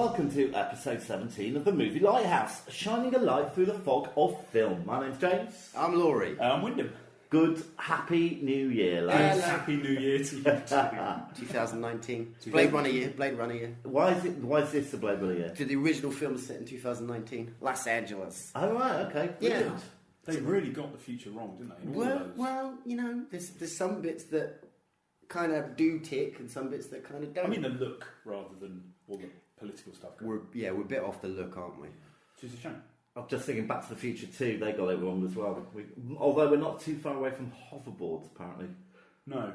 welcome to episode 17 of the movie Lighthouse, shining a light through the fog of film. My name's James. I'm Laurie. I'm Wyndham. Good, happy New Year, lads. Happy New Year to you too. 2019. Blade Runner year. Why is this the Blade Runner year? So the original film was set in 2019. Los Angeles. Oh, right, okay. Yeah. Brilliant. They really got the future wrong, didn't they? In all of those. Well, you know, there's some bits that kind of do tick and some bits that kind of don't. I mean the look rather than all the political stuff. We're a bit off the look, aren't we? Which is a shame. I'm just thinking Back to the Future 2, they got it wrong as well. Although we're not too far away from hoverboards, apparently. No.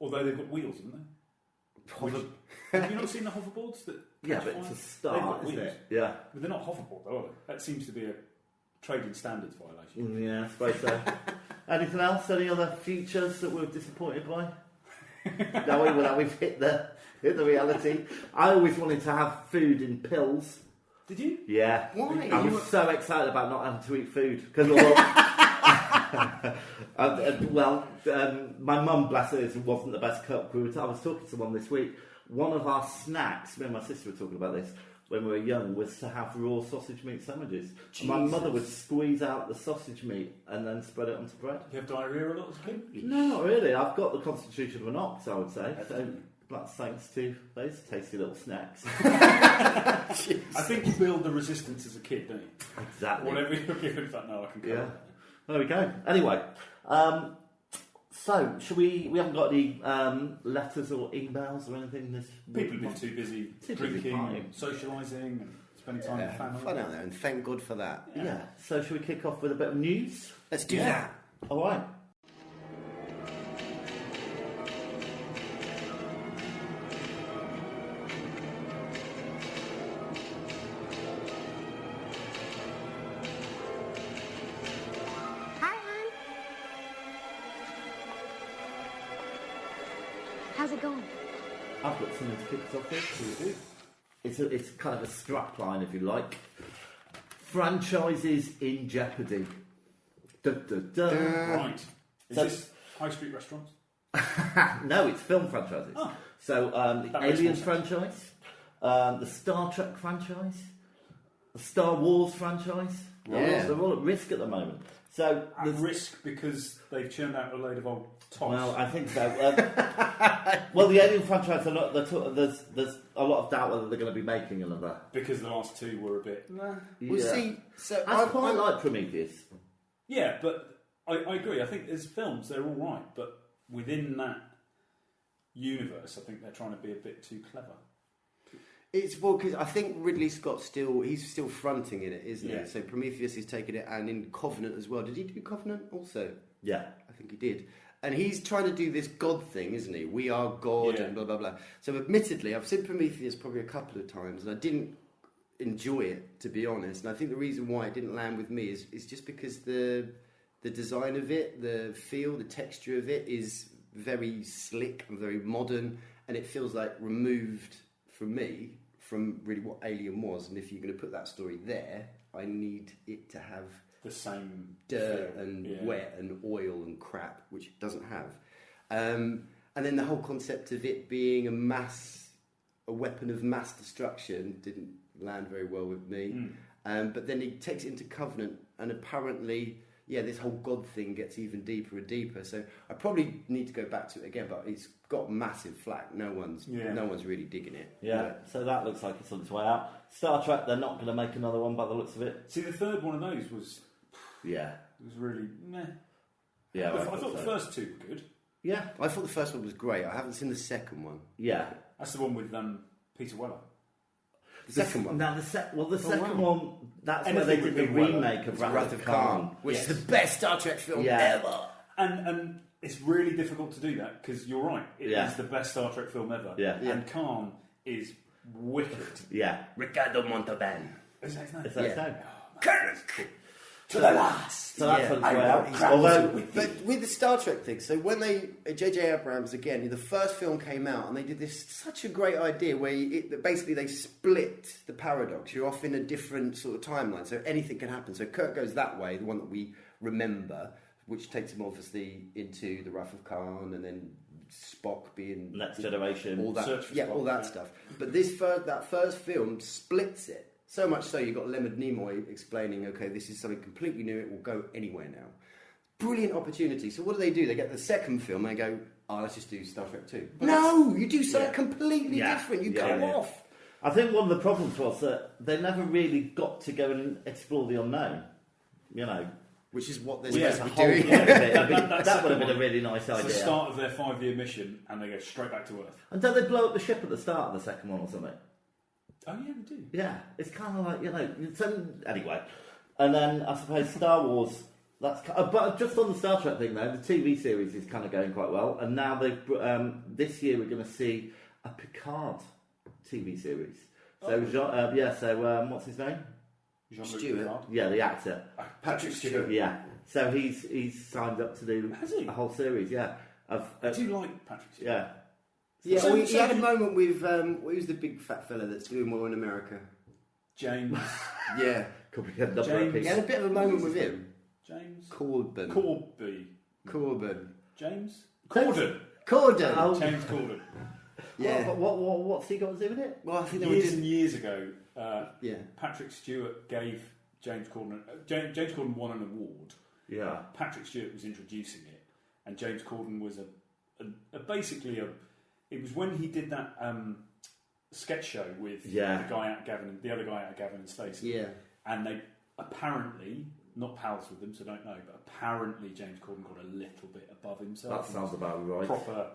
Although they've got wheels, haven't they? Have you not seen the hoverboards? Yeah, but it's a start, They've got isn't wheels. it? Yeah. But they're not hoverboard, though, are they? That seems to be a trading standards violation. Yeah, I suppose so. Anything else? Any other features that we're disappointed by? Now we've hit the reality. I always wanted to have food in pills. Did you? Yeah. Why? I was so excited about not having to eat food because my mum, bless her, wasn't the best cook. I was talking to someone this week. One of our snacks, me and my sister were talking about this when we were young, was to have raw sausage meat sandwiches. My mother would squeeze out the sausage meat and then spread it onto bread. Do you have diarrhoea a lot as a kid? No, not really. I've got the constitution of an ox, I would say. So that's thanks to those tasty little snacks. I think you build the resistance as a kid, don't you? Exactly. Whatever you're given, it's like, no, I can cover that. There we go. Anyway, so should we haven't got any letters or emails or anything this People have been too busy drinking, socialising and spending time with family. Fun out there, and thank God for that. Yeah. So should we kick off with a bit of news? Let's do that. All right. How's it going? I've got something to kick us off with. It's kind of a strap line, if you like. Franchises in jeopardy. Dun, dun, dun. Right. Is this high street restaurants? No, it's film franchises. Oh. So the That makes Aliens more sense. franchise, the Star Trek franchise, the Star Wars franchise. Yeah. They're all at risk at the moment. So At risk because they've churned out a load of old toss. well, I think so. Well, the Alien franchise, there's a lot of doubt whether they're going to be making another. Because the last two were a bit... We'll Yeah. see. So I quite like Prometheus. Yeah, but I agree. I think as films, they're all right. But within that universe, I think they're trying to be a bit too clever. It's because I think Ridley Scott's he's still fronting in it, isn't Yeah. he? So Prometheus is taking it, and in Covenant as well. Did he do Covenant also? Yeah. I think he did. And he's trying to do this God thing, isn't he? We are God Yeah. and blah, blah, blah. So admittedly, I've seen Prometheus probably a couple of times, and I didn't enjoy it, to be honest. And I think the reason why it didn't land with me is just because the design of it, the feel, the texture of it is very slick and very modern, and it feels like removed from me from really what Alien was. And if you're going to put that story there, I need it to have The same dirt feel. and Yeah. wet and oil and crap, which it doesn't have. And then the whole concept of it being a weapon of mass destruction didn't land very well with me. But then he takes it into Covenant, and apparently, this whole God thing gets even deeper and deeper. So I probably need to go back to it again, but it's got massive flack. No one's really digging it. Yeah. So that looks like it's on its way out. Star Trek, they're not going to make another one by the looks of it. See, the third one of those was really meh. Yeah. I thought the first two were good. Yeah. I thought the first one was great. I haven't seen the second one. Yeah. That's the one with Peter Weller. The second one. Now the second one. That's Anything where they did the with Weller. remake of Wrath of Khan. which Yes. is the best Star Trek film Yeah. ever. And it's really difficult to do that because you're right. It is the best Star Trek film ever. Yeah. And Khan is wicked. Yeah. Ricardo Montalban. Is that his name? Is that Yeah. so? Kirk! To the last. So that's on its way out. He's Although, But with the Star Trek thing, so when J.J. Abrams again, the first film came out, and they did this such a great idea where basically they split the paradox. You're off in a different sort of timeline, so anything can happen. So Kirk goes that way, the one that we remember, which takes him obviously into the Wrath of Khan, and then Spock being Next Generation, all that, Spock, all that stuff. But that first film splits it so much so you've got Leonard Nimoy explaining, okay, this is something completely new. It will go anywhere now. Brilliant opportunity. So what do? They get the second film and they go, oh, let's just do Star Trek 2. No, you do something completely different. You go off. I think one of the problems was that they never really got to go and explore the unknown. You know. Which is what they're That's supposed the to whole be point doing. of it. I mean, that would have been a really nice It's idea. the start of their 5-year mission, and they go straight back to Earth. And don't they blow up the ship at the start of the second one or something? Oh yeah, they do. Yeah, it's kind of like, anyway. And then I suppose Star Wars, but just on the Star Trek thing though, the TV series is kind of going quite well. And now this year we're going to see a Picard TV series. So, what's his name? Jean-Luc Stewart. Picard. Yeah, the actor. Patrick Stewart. Yeah. So he's signed up to do Has he? a whole series, yeah. I do like Patrick Stewart. Yeah. Yeah, So- he so had a you- moment with who's the big fat fella that's doing well in America? James. Yeah, Could be a number of James. he people. had a bit of a moment with him. James. Corbyn. Corbyn. James. Corden. Oh. James Corden. Yeah. What's he got to do with it? Well, I think they were Years just and years ago, yeah. Patrick Stewart gave James Corden. James Corden won an award. Yeah. Patrick Stewart was introducing it, and James Corden was basically a. It was when he did that sketch show with the guy out Gavin, the other guy out Gavin and Stacey. Yeah. And they apparently, not pals with them, so don't know, but apparently James Corden got a little bit above himself. That sounds about right. Proper,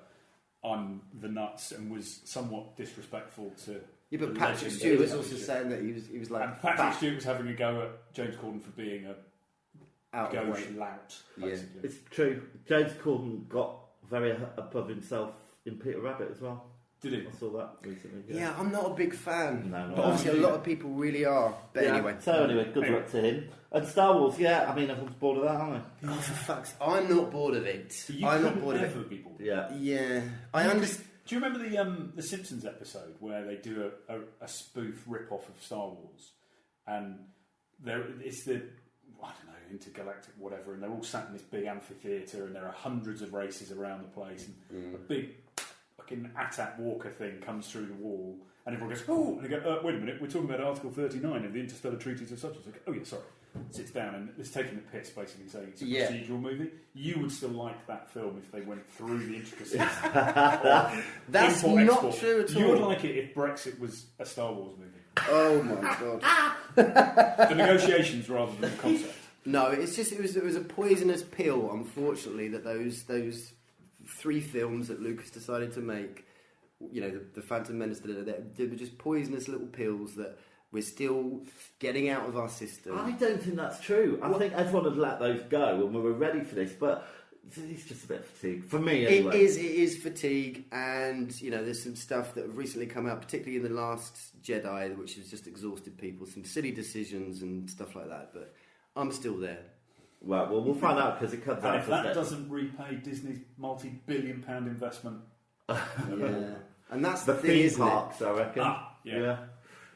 I'm the nuts, and was somewhat disrespectful to. Yeah, but the Patrick legend Stewart of was also television. saying that he was like And Patrick fat, Stewart was having a go at James Corden for being a out of gauche weight. lout, Yeah. basically. It's true. James Corden got very above himself in Peter Rabbit as well. Did he? I saw that recently. Yeah, I'm not a big fan. No, But obviously a lot of people really are. But anyway. So anyway, good luck to him. And Star Wars, I mean everyone's bored of that, aren't Oh, for fuck's I'm not bored of it. So you I'm not couldn't bored of ever it. be bored. they? Yeah. Yeah. I understand. Do you remember the Simpsons episode where they do a spoof rip-off of Star Wars, and it's the intergalactic whatever, and they're all sat in this big amphitheatre, and there are hundreds of races around the place, and a big fucking AT-AT walker thing comes through the wall, and everyone goes, oh, and they go, wait a minute, we're talking about Article 39 of the Interstellar Treaties of such and such. Oh yeah, sorry. Sits down and it's taking the piss, basically saying it's a procedural movie. You would still like that film if they went through the intricacies. That's Import, not export. true at all. You would like it if Brexit was a Star Wars movie. Oh my god. The negotiations rather than the concept. No, it's just it was a poisonous pill, unfortunately, that those 3 films that Lucas decided to make, the Phantom Menace, they were just poisonous little pills that we're still getting out of our system. I don't think that's true. I think everyone had let those go and we were ready for this, but it's just a bit of fatigue. For me, anyway. It is fatigue, and there's some stuff that have recently come out, particularly in The Last Jedi, which has just exhausted people, some silly decisions and stuff like that, but I'm still there. Well, we'll find out because it comes And out. if that doesn't repay Disney's multi-billion-pound investment, Yeah. And that's the the thing, theme isn't it? parks, I reckon. yeah.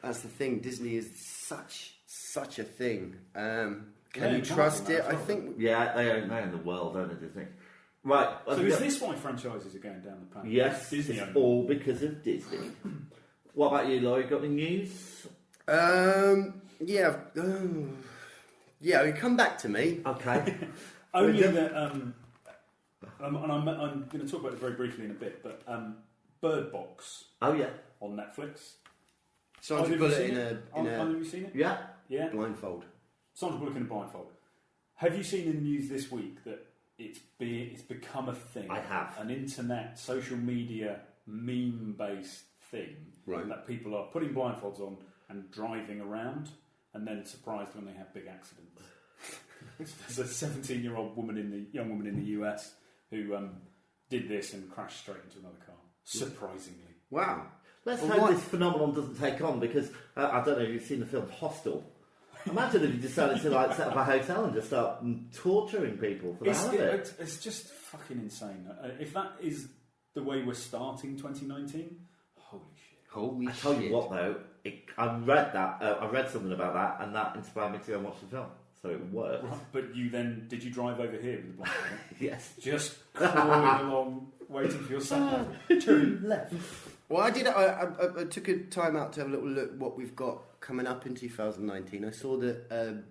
That's the thing. Disney is such a thing. Can Yeah, you you can't trust do that it? as I well. think. Yeah, they own the world, don't they, Disney? Right. So is this why franchises are going down the pan? Yes, Disney it's owned all because of Disney. What about you, Laurie? Got any news? Yeah. Yeah. Come back to me. Okay. Only that, and I'm going to talk about it very briefly in a bit, but Bird Box Oh yeah. on Netflix. Sandra Have you Bullock seen in it? a Have you seen it? Yeah. Yeah. blindfold. Sandra Bullock in a blindfold. Have you seen in the news this week that it's become a thing? I have. An internet, social media, meme-based thing Right. that people are putting blindfolds on and driving around, and then surprised when they have big accidents. There's a 17-year-old young woman in the US who did this and crashed straight into another car. Surprisingly. Wow. Let's Well, hope what- this phenomenon doesn't take on because I don't know if you've seen the film Hostel. Imagine if you decided to set up a hotel and just start torturing people for the hell of it. It's just fucking insane. If that is the way we're starting 2019, holy shit. Holy I tell shit. you what though, I read something about that, and that inspired me to go and watch the film. so it worked. Right, but did you drive over here with the blind? Yes. Just crawling along, waiting for your sat turn left. Well, I did. I took a time out to have a little look what we've got coming up in 2019. I saw that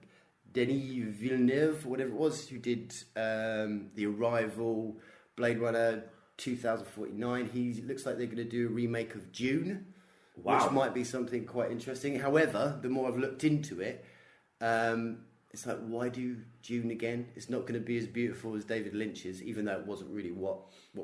Denis Villeneuve, whatever it was, who did The Arrival, Blade Runner 2049. He looks like they're going to do a remake of Dune, which might be something quite interesting. However, the more I've looked into it, it's like, why do Dune again? It's not going to be as beautiful as David Lynch's, even though it wasn't really what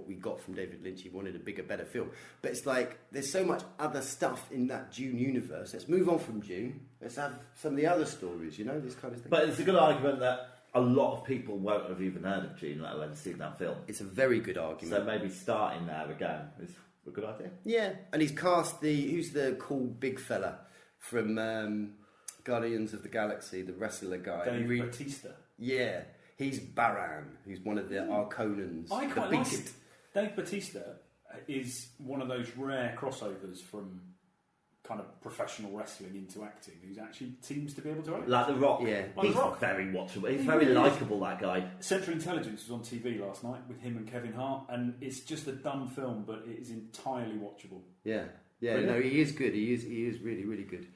we got from David Lynch. He wanted a bigger, better film. But it's like, there's so much other stuff in that Dune universe. Let's move on from Dune. Let's have some of the other stories, this kind of thing. But it's a good argument that a lot of people won't have even heard of Dune, let alone seen that film. It's a very good argument. So maybe starting there again is a good idea. Yeah, and he's cast who's the cool big fella from Guardians of the Galaxy, the wrestler guy. Dave Bautista. Yeah, he's Baran, who's one of the Arconans. I quite the like Beast. it. Dave Bautista is one of those rare crossovers from kind of professional wrestling into acting, who actually seems to be able to act. Like The Rock. Yeah. Like He's The Rock. very watchable. He's very likeable, that guy. Central Intelligence was on TV last night with him and Kevin Hart, and it's just a dumb film, but it is entirely watchable. Yeah, yeah, Brilliant. no, he is good. He is really, really good.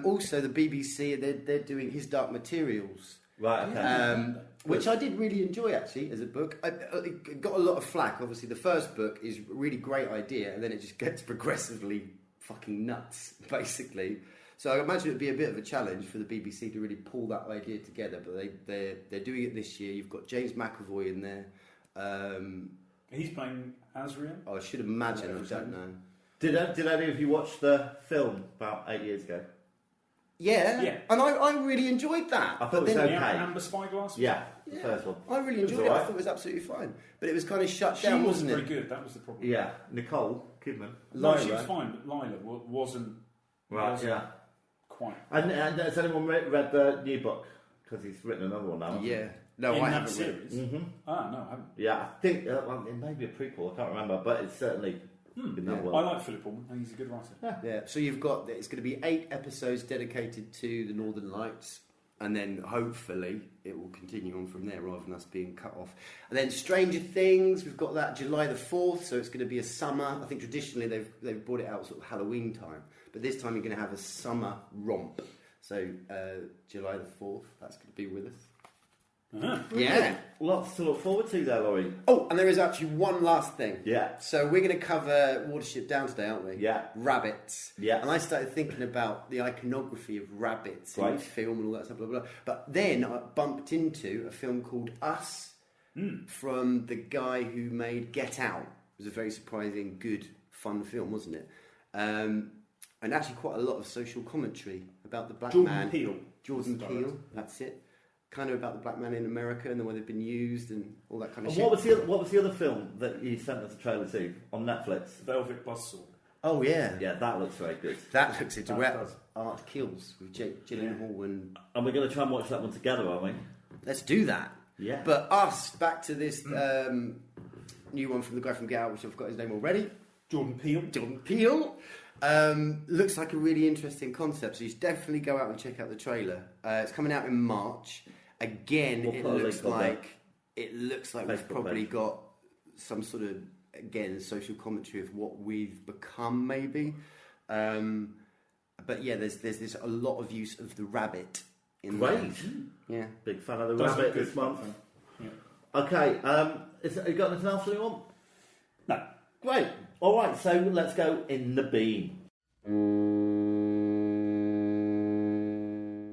Also, the BBC, they're doing His Dark Materials. Right, okay. Which I did really enjoy, actually, as a book. It got a lot of flack. Obviously, the first book is a really great idea, and then it just gets progressively fucking nuts, basically. So I imagine it'd be a bit of a challenge for the BBC to really pull that idea together. But they're doing it this year. You've got James McAvoy in there. He's playing Azrael. I should imagine. I don't know. Did any of you watch the film about 8 years ago? Yeah. And I really enjoyed that. I thought it was The okay. Amber Spyglass. Yeah, the first one. I really enjoyed It was it. I alright. thought it was absolutely fine. But it was kind of shut She down, wasn't wasn't very it? good. That was the problem. Yeah, Nicole Kidman. No, she Lyra. was fine, but Lila wasn't. Right, wasn't yeah. Quite. And has anyone read the new book? Because he's written another one now. Yeah. No, in I that haven't read it. series. Mm-hmm. Ah, no, I haven't. Yeah, I think it may be a prequel. I can't remember, but it's certainly in that I world. like Philip Pullman. I think he's a good writer. Yeah. So you've got, it's going to be 8 episodes dedicated to the Northern Lights. And then hopefully it will continue on from there rather than us being cut off. And then Stranger Things, we've got that July the 4th, so it's going to be a summer. I think traditionally they've brought it out sort of Halloween time, but this time you're going to have a summer romp. So July the 4th, that's going to be with us. Uh-huh. Yeah. Lots to look forward to there, Laurie. Oh, and there is actually one last thing. Yeah. So we're going to cover Watership Down today, aren't we? Yeah. Rabbits. Yeah. And I started thinking about the iconography of rabbits in Right. film and all that stuff, blah, blah, blah. But then I bumped into a film called Us from the guy who made Get Out. It was a very surprising, good, fun film, wasn't it? And actually quite a lot of social commentary about the black man. Jordan Peele, that's it. Kind of about the black man in America and the way they've been used and all that kind of And shit. what was the other film that you sent us a trailer to on Netflix? Velvet Buzzsaw. Oh, yeah. Yeah, that looks very good. That looks into That where does. Art Kills with Jake Gyllenhaal and... And we're going to try and watch that one together, aren't we? Let's do that. Yeah. But Us, back to this new one from the guy from Get Out, which I've got his name already. Jordan Peele. Jordan Peele. Looks like a really interesting concept, so you should definitely go out and check out the trailer. It's coming out in March. Again, We'll it put a looks link on like we've Facebook probably page. got some sort of, again, social commentary of what we've become, maybe. But yeah, there's a lot of use of the rabbit in Great. there. Yeah. Big fan of the Does rabbit look good, this month. Yeah. Okay, have you got anything else you want? No. Great. All right, so let's go in the bean.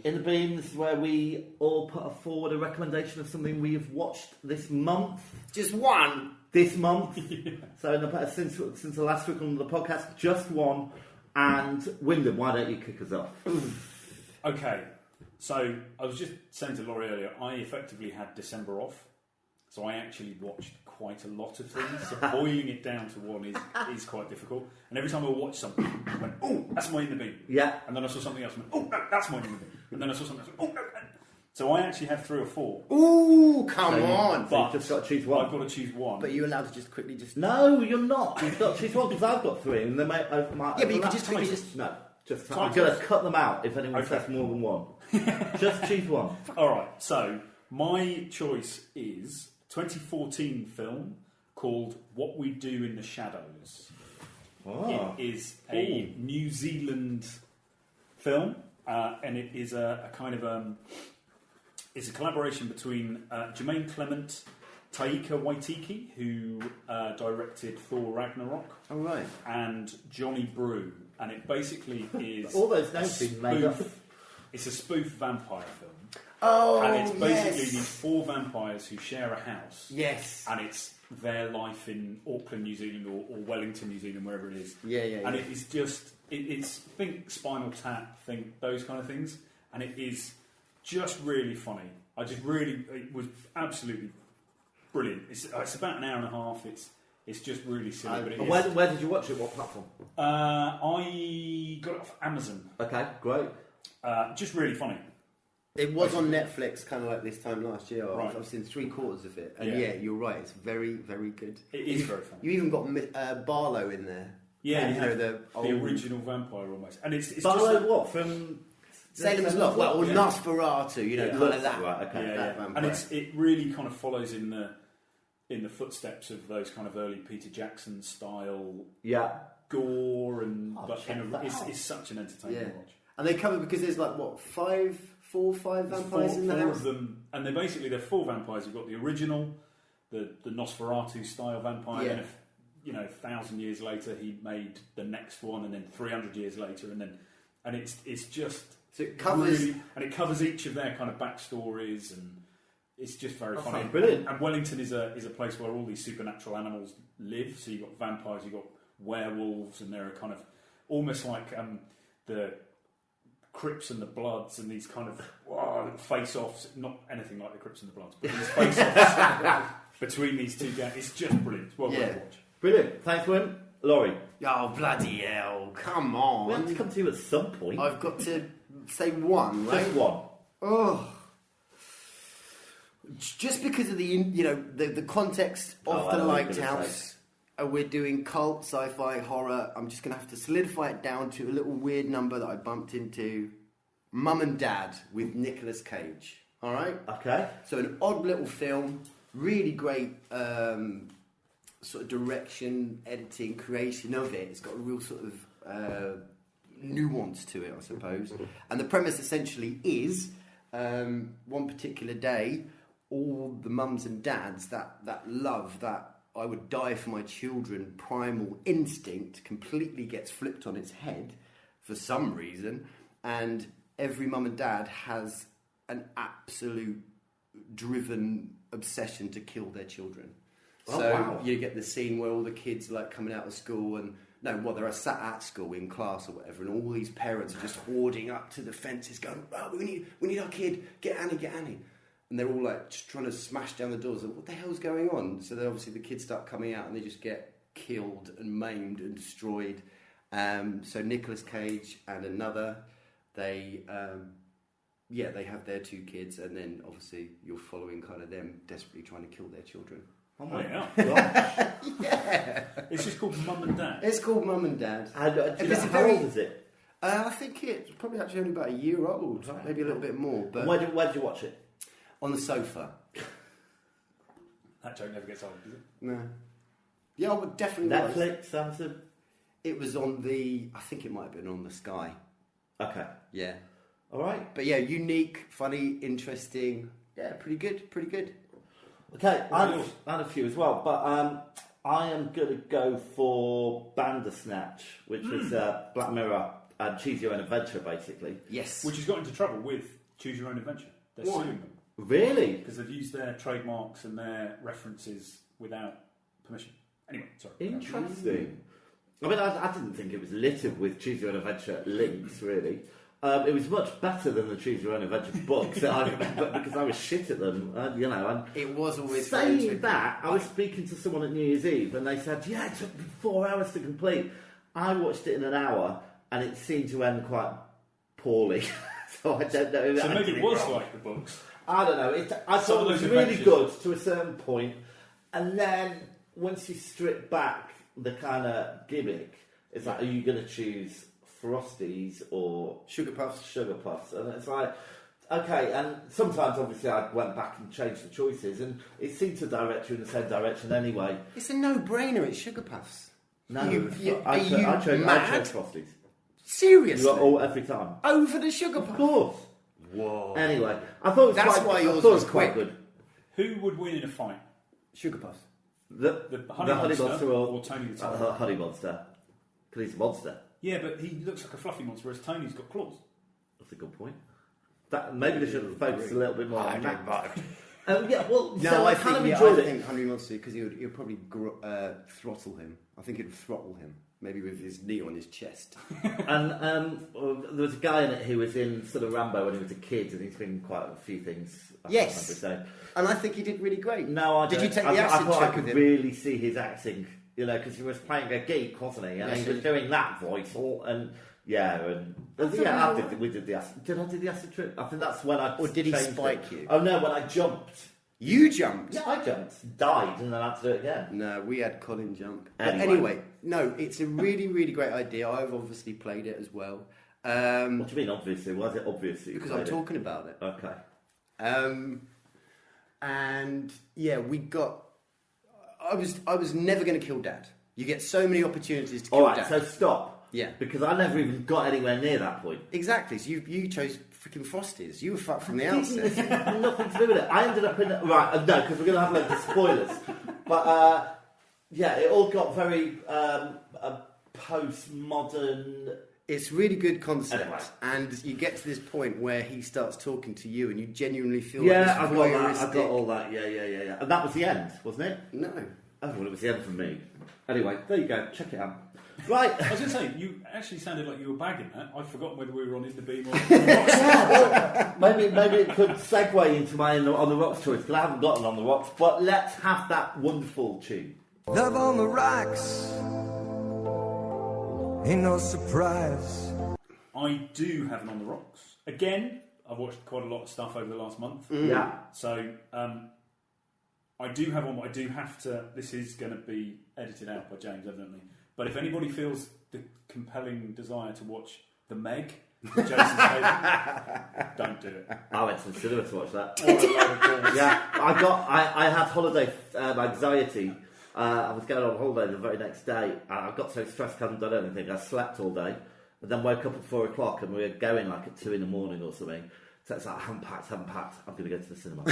In the bean, this is where we all put forward a recommendation of something we have watched this month. Just one. This month. So since the last week on the podcast, just one. And Wyndham, why don't you kick us off? Okay, so I was just saying to Laurie earlier, I effectively had December off, so I actually watched quite a lot of things. So boiling it down to one is quite difficult. And every time I watch something, I went, oh, that's mine in the bin. Yeah. And then I saw something else, and went, oh, no, that's mine in the bin. And then I saw something else, oh, no. So I actually had 3 or 4. Ooh, come So on. So you've just got to choose one. I've got to choose one. But you're allowed to just quickly just... No, you're not. You've got to choose one because I've got 3. And they might, Yeah, but you can just quickly just... No, just Titles. I'm going to cut them out if anyone Okay. says more than one. Just choose one. All right, so my choice is 2014 film called What We Do in the Shadows. Oh. It is a New Zealand film, and it is a kind of it's a collaboration between Jermaine Clement, Taika Waititi, who directed Thor Ragnarok, and Johnny Brew, and it basically is all those names been made up. It's a spoof vampire film. Oh, and it's basically these 4 vampires who share a house. Yes. And it's their life in Auckland, New Zealand, or Wellington, New Zealand, wherever it is. Yeah. And it is just, it's think Spinal Tap, think those kind of things, and it is just really funny. It was absolutely brilliant. It's about an hour and a half. It's just really silly. But it is. Where did you watch it? What platform? I got it off Amazon. Okay, great. Just really funny. It was on Netflix kind of like this time last year. Right. I've seen 3/4 of it. And yeah, you're right. It's very, very good. It is very funny. You even got Barlow in there. Yeah, you know, the original vampire almost. And it's Barlow just what? From Salem's Lot. Well, yeah. Nosferatu, you know, kind of that. Right, okay. That vampire. And it really kind of follows in the footsteps of those kind of early Peter Jackson style gore and it's such an entertaining watch. And they cover because there's like what 5 vampires in there. 4 of them, and they're 4 vampires. You've got the original, the Nosferatu style vampire. Yeah. And if 1,000 years later he made the next one, and then 300 years later, and it's just so it covers really, and it covers each of their kind of backstories, and it's just very funny. Brilliant. And Wellington is a place where all these supernatural animals live. So you've got vampires, you've got werewolves, and they're kind of almost like the Crips and the Bloods, and these kind of face-offs. Not anything like the Crips and the Bloods, but these face-offs between these two guys. It's just brilliant. It's well worth watching. Brilliant. Thanks, Wim. Laurie. Oh, bloody hell! Come on. We have to come to you at some point. I've got to say one, right? Just one. Oh. Just because of the context of the Lighthouse, we're doing cult, sci-fi, horror. I'm just going to have to solidify it down to a little weird number that I bumped into. Mum and Dad with Nicolas Cage. All right? Okay. So an odd little film, really great sort of direction, editing, creation of it. It's got a real sort of nuance to it, I suppose. And the premise essentially is one particular day, all the mums and dads, that love, that I would die for my children primal instinct completely gets flipped on its head for some reason, and every mum and dad has an absolute driven obsession to kill their children. You get the scene where all the kids are like coming out of school and they're sat at school in class or whatever, and all these parents are just hoarding up to the fences going, we need our kid, get Annie. And they're all like just trying to smash down the doors. Like, what the hell's going on? So then obviously the kids start coming out and they just get killed and maimed and destroyed. So Nicolas Cage and another, they have their 2 kids, and then obviously you're following kind of them desperately trying to kill their children. Oh my God. Yeah. It's just called Mum and Dad. It's called Mum and Dad. How old is it? I think it's probably actually only about a year old, maybe a little bit more. But where did you watch it? On the sofa. That joke never gets old, does it? No. Yeah, I would definitely Netflix, Amazon? It was on I think it might have been on the Sky. Okay. Yeah. All right. But yeah, unique, funny, interesting. Yeah, pretty good. Okay, I had a few as well, but I am going to go for Bandersnatch, which was Black Mirror and Choose Your Own Adventure, basically. Yes. Which has got into trouble with Choose Your Own Adventure. They're suing them. Really? Because they've used their trademarks and their references without permission. Anyway, sorry. Interesting. I mean, I didn't think it was littered with Choose Your Own Adventure links, really. It was much better than the Choose Your Own Adventure books that I remember, because I was shit at them, And it was always saying that. I was speaking to someone at New Year's Eve, and they said, "Yeah, it took me 4 hours to complete." I watched it in an hour, and it seemed to end quite poorly. So I don't know. So maybe it was like the books. I don't know. I thought it was really good to a certain point, and then once you strip back the kind of gimmick, it's like, are you going to choose Frosties or Sugar Puffs? And it's like, Okay, and sometimes obviously I went back and changed the choices, and it seemed to direct you in the same direction anyway. It's a no-brainer. It's Sugar Puffs. No, I chose Frosties. Seriously? You got all every time. Over the Sugar Puffs? Of course. Whoa. Anyway, I thought it was That's quite, why yours I thought was it was quite quick. good. Who would win in a fight? Sugar Puffs. The Honey Monster or Tony the Tiger? Honey Monster. Because he's a monster. Yeah, but he looks like a fluffy monster, whereas Tony's got claws. That's a good point. Maybe they should have focused a little bit more on that. Yeah, well, No, so I kind of think, enjoyed I it. think Honey Monster, because he'll probably throttle him. I think he'd throttle him. Maybe with his knee on his chest. And there was a guy in it who was in sort of Rambo when he was a kid, and he's been in quite a few things. Yes. And I think he did really great. No, I Did don't. you take the acid I thought check I could with him? really see his acting, because he was playing a geek, wasn't he? And Yes, he was doing that voice, we did the acid. Did I do the acid trip? I think that's when I. Or did he changed spike it. you? Oh no, when I jumped. You jumped? Yeah, I jumped, died, and then I had to do it again. No, we had Colin jump. Anyway. No, it's a really, really great idea. I've obviously played it as well. What do you mean, obviously? Why is it obvious that you Because played I'm talking about it. Okay. And yeah, we got. I was never going to kill Dad. You get so many opportunities to kill All right, Dad. so stop. Yeah. Because I never even got anywhere near that point. Exactly. So you chose freaking Frosties. You were fucked from the outset. It had nothing to do with it. I ended up in right. No, because we're going to have loads of spoilers. But it all got very postmodern. It's really good concept, Anyway. and you get to this point where he starts talking to you, and you genuinely feel Yeah, like I this got that. I voyeuristic. got all that. Yeah. And that was the end, wasn't it? No. Oh, well, it was the end for me. Anyway, there you go. Check it out. Right. I was going to say, you actually sounded like you were bagging that. I'd forgotten whether we were on In the Beam or... maybe it could segue into my On the Rocks choice, because I haven't gotten On the Rocks, but let's have that wonderful tune. Love on the rocks, ain't no surprise. I do have an On the Rocks. Again, I've watched quite a lot of stuff over the last month. Yeah. So, I do have one, but I do have to... This is going to be edited out by James, evidently. But if anybody feels the compelling desire to watch The Meg, with Jason Statham, don't do it. I went to the cinema to watch that. Yeah, I had holiday anxiety. I was going on holiday the very next day, and I got so stressed I hadn't done anything. I slept all day, and then woke up at 4 o'clock, and we were going like at 2 in the morning or something. So it's like, I haven't packed. I'm going to go to the cinema.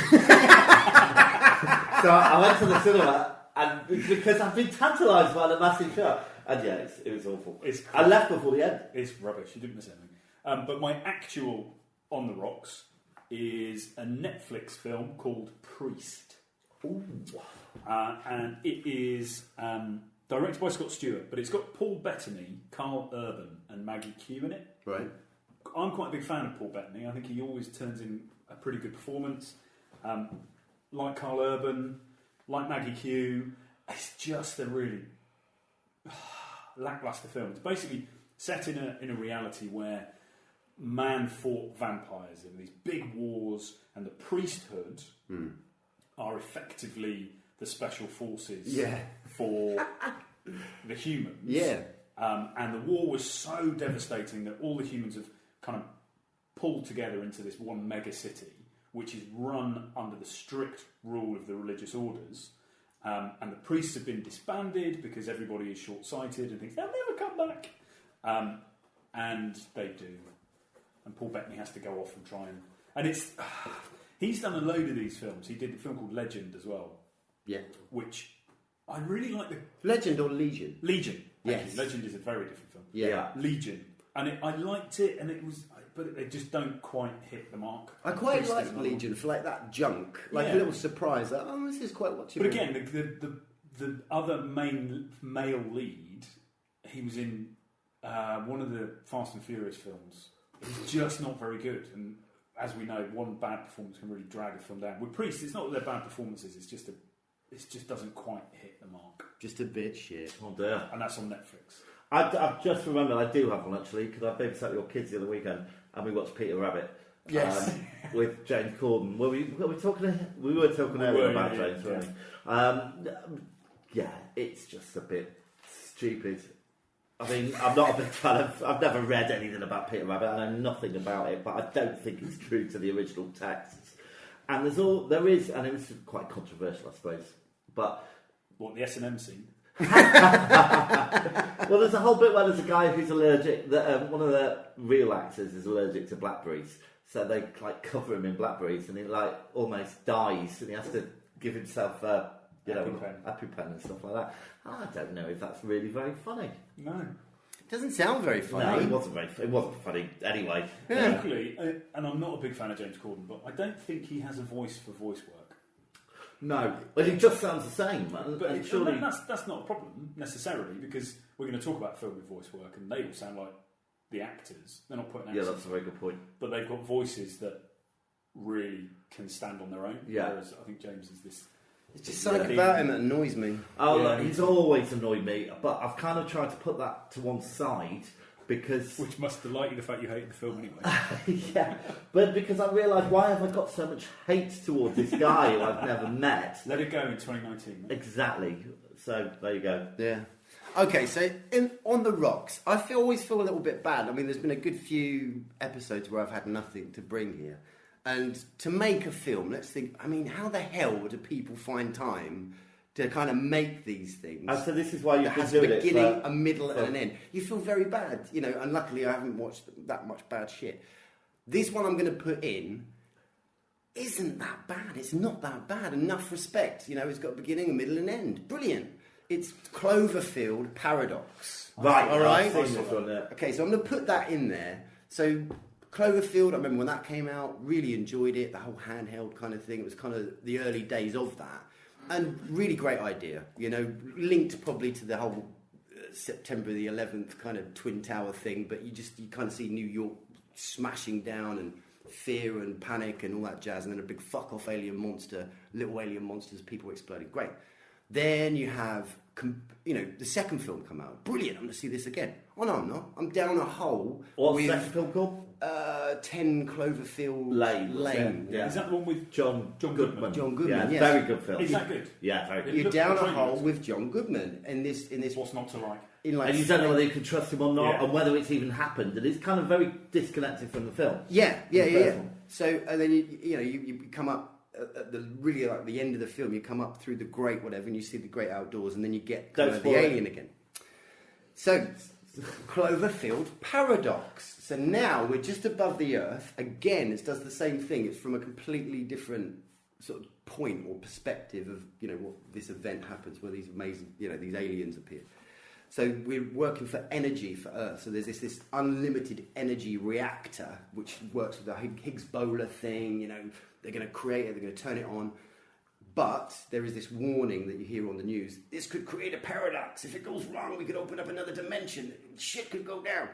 So I went to the cinema, and because I've been tantalised by the massive show. And yeah, it was awful. I left before the end. It's rubbish. You didn't miss anything. But my actual On the Rocks is a Netflix film called Priest. Ooh. And it is directed by Scott Stewart, but it's got Paul Bettany, Carl Urban, and Maggie Q in it. Right. I'm quite a big fan of Paul Bettany. I think he always turns in a pretty good performance. Like Carl Urban, like Maggie Q, it's just a really lackluster film. It's basically set in a reality where man fought vampires in these big wars, and the priesthood are effectively the special forces for the humans. Yeah. And the war was so devastating that all the humans have kind of pulled together into this one mega city, which is run under the strict rule of the religious orders. And the priests have been disbanded because everybody is short-sighted and thinks they'll never come back. And they do. And Paul Bettany has to go off and try and it's... He's done a load of these films. He did a film called Legend as well. Yeah. Which I really like the... Legend or Legion? Legion. Yes. Legend is a very different film. Yeah. Legion. And I liked it, and it was... But they just don't quite hit the mark. I quite Priest like is another Legion for like that junk, like Yeah. a little surprise. Like, oh, this is quite watchable. But again, the other main male lead, he was in one of the Fast and Furious films. He's just not very good, and as we know, one bad performance can really drag a film down. With Priest, it's not that they're bad performances; it just doesn't quite hit the mark. Just a bit shit. Oh dear. And that's on Netflix. I've just remembered I do have one actually, because I babysat your kids the other weekend and we watched Peter Rabbit. Yes. With James Corden. Were we talking? We were talking earlier about James, weren't we? Yeah, it's just a bit stupid. I mean, I'm not a big fan of. I've never read anything about Peter Rabbit. I know nothing about it, but I don't think it's true to the original texts. And there is, and it was quite controversial, I suppose. But what, the S&M scene? well, there's a whole bit where there's a guy who's allergic. One of the real actors is allergic to blackberries, so they like cover him in blackberries, and he like almost dies, and he has to give himself EpiPen and stuff like that. I don't know if that's really very funny. No, it doesn't sound very funny. No, it wasn't funny anyway. Yeah. Equally, and I'm not a big fan of James Corden, but I don't think he has a voice for voice work. No, but it just sounds the same. But surely that's not a problem necessarily, because we're going to talk about film with voice work, and they all sound like the actors. They're not putting accents. Yeah, that's a very good point. But they've got voices that really can stand on their own. Yeah. Whereas I think James is this. It's just something about him that annoys me. Oh, look, he's always annoyed me, but I've kind of tried to put that to one side because... Which must delight you, the fact you hated the film anyway. Yeah, but because I realised, why have I got so much hate towards this guy who I've never met? Let it go in 2019. Exactly. So, there you go. Yeah. Okay, so on the rocks, I always feel a little bit bad. I mean, there's been a good few episodes where I've had nothing to bring here. And to make a film, let's think, I mean, how the hell do people find time to kind of make these things? So this is why you has do a beginning, it a middle, and an end. You feel very bad, and luckily I haven't watched that much bad shit. This one I'm going to put in isn't that bad. It's not that bad. Enough respect. It's got a beginning, a middle, and end. Brilliant. It's Cloverfield Paradox. Right, all right. Okay, so I'm going to put that in there. So Cloverfield, I remember when that came out, really enjoyed it, the whole handheld kind of thing. It was kind of the early days of that. And really great idea, linked probably to the whole September the 11th kind of Twin Tower thing, but you kind of see New York smashing down and fear and panic and all that jazz, and then a big fuck off alien monster, little alien monsters, people exploding. Great. Then you have, the second film come out. Brilliant, I'm going to see this again. Oh, no, I'm not. I'm down a hole. What's the second film called? 10 Cloverfield Lane. Yeah. Is that the one with John Goodman? John Goodman, yeah, yes. Very good film. Is that good? Yeah, very good. You're down a hole with John Goodman in this. What's not to like? And you don't know whether you can trust him or not, Yeah. and whether it's even happened. And it's kind of very disconnected from the film. Yeah. One. So, and then you come up at the end of the film. You come up through the great whatever, and you see the great outdoors, and then you get kind of the alien again. So, Cloverfield Paradox. So now we're just above the Earth. Again, it does the same thing. It's from a completely different sort of point or perspective of what this event happens, where these amazing these aliens appear. So we're working for energy for Earth. So there's this unlimited energy reactor which works with the Higgs boson thing. They're going to create it. They're going to turn it on. But there is this warning that you hear on the news. This could create a paradox. If it goes wrong, we could open up another dimension. Shit could go down.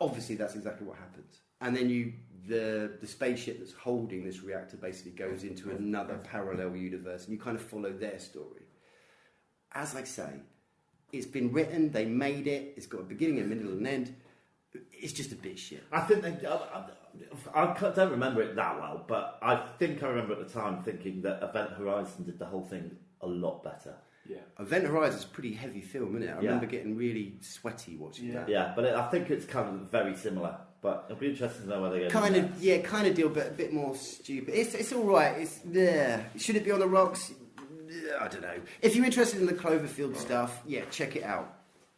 Obviously, that's exactly what happens. And then the spaceship that's holding this reactor basically goes into another parallel universe, and you kind of follow their story. As I say, it's been written. They made it. It's got a beginning, a middle, and an end. It's just a bit shit. I think I don't remember it that well, but I think I remember at the time thinking that Event Horizon did the whole thing a lot better. Yeah. Event Horizon's a pretty heavy film, isn't it? I remember getting really sweaty watching that. Yeah, but I think it's kind of very similar. But it'll be interesting to know where they go. Kind of deal, but a bit more stupid. It's all right. Should it be on the rocks? I don't know. If you're interested in the Cloverfield stuff, check it out.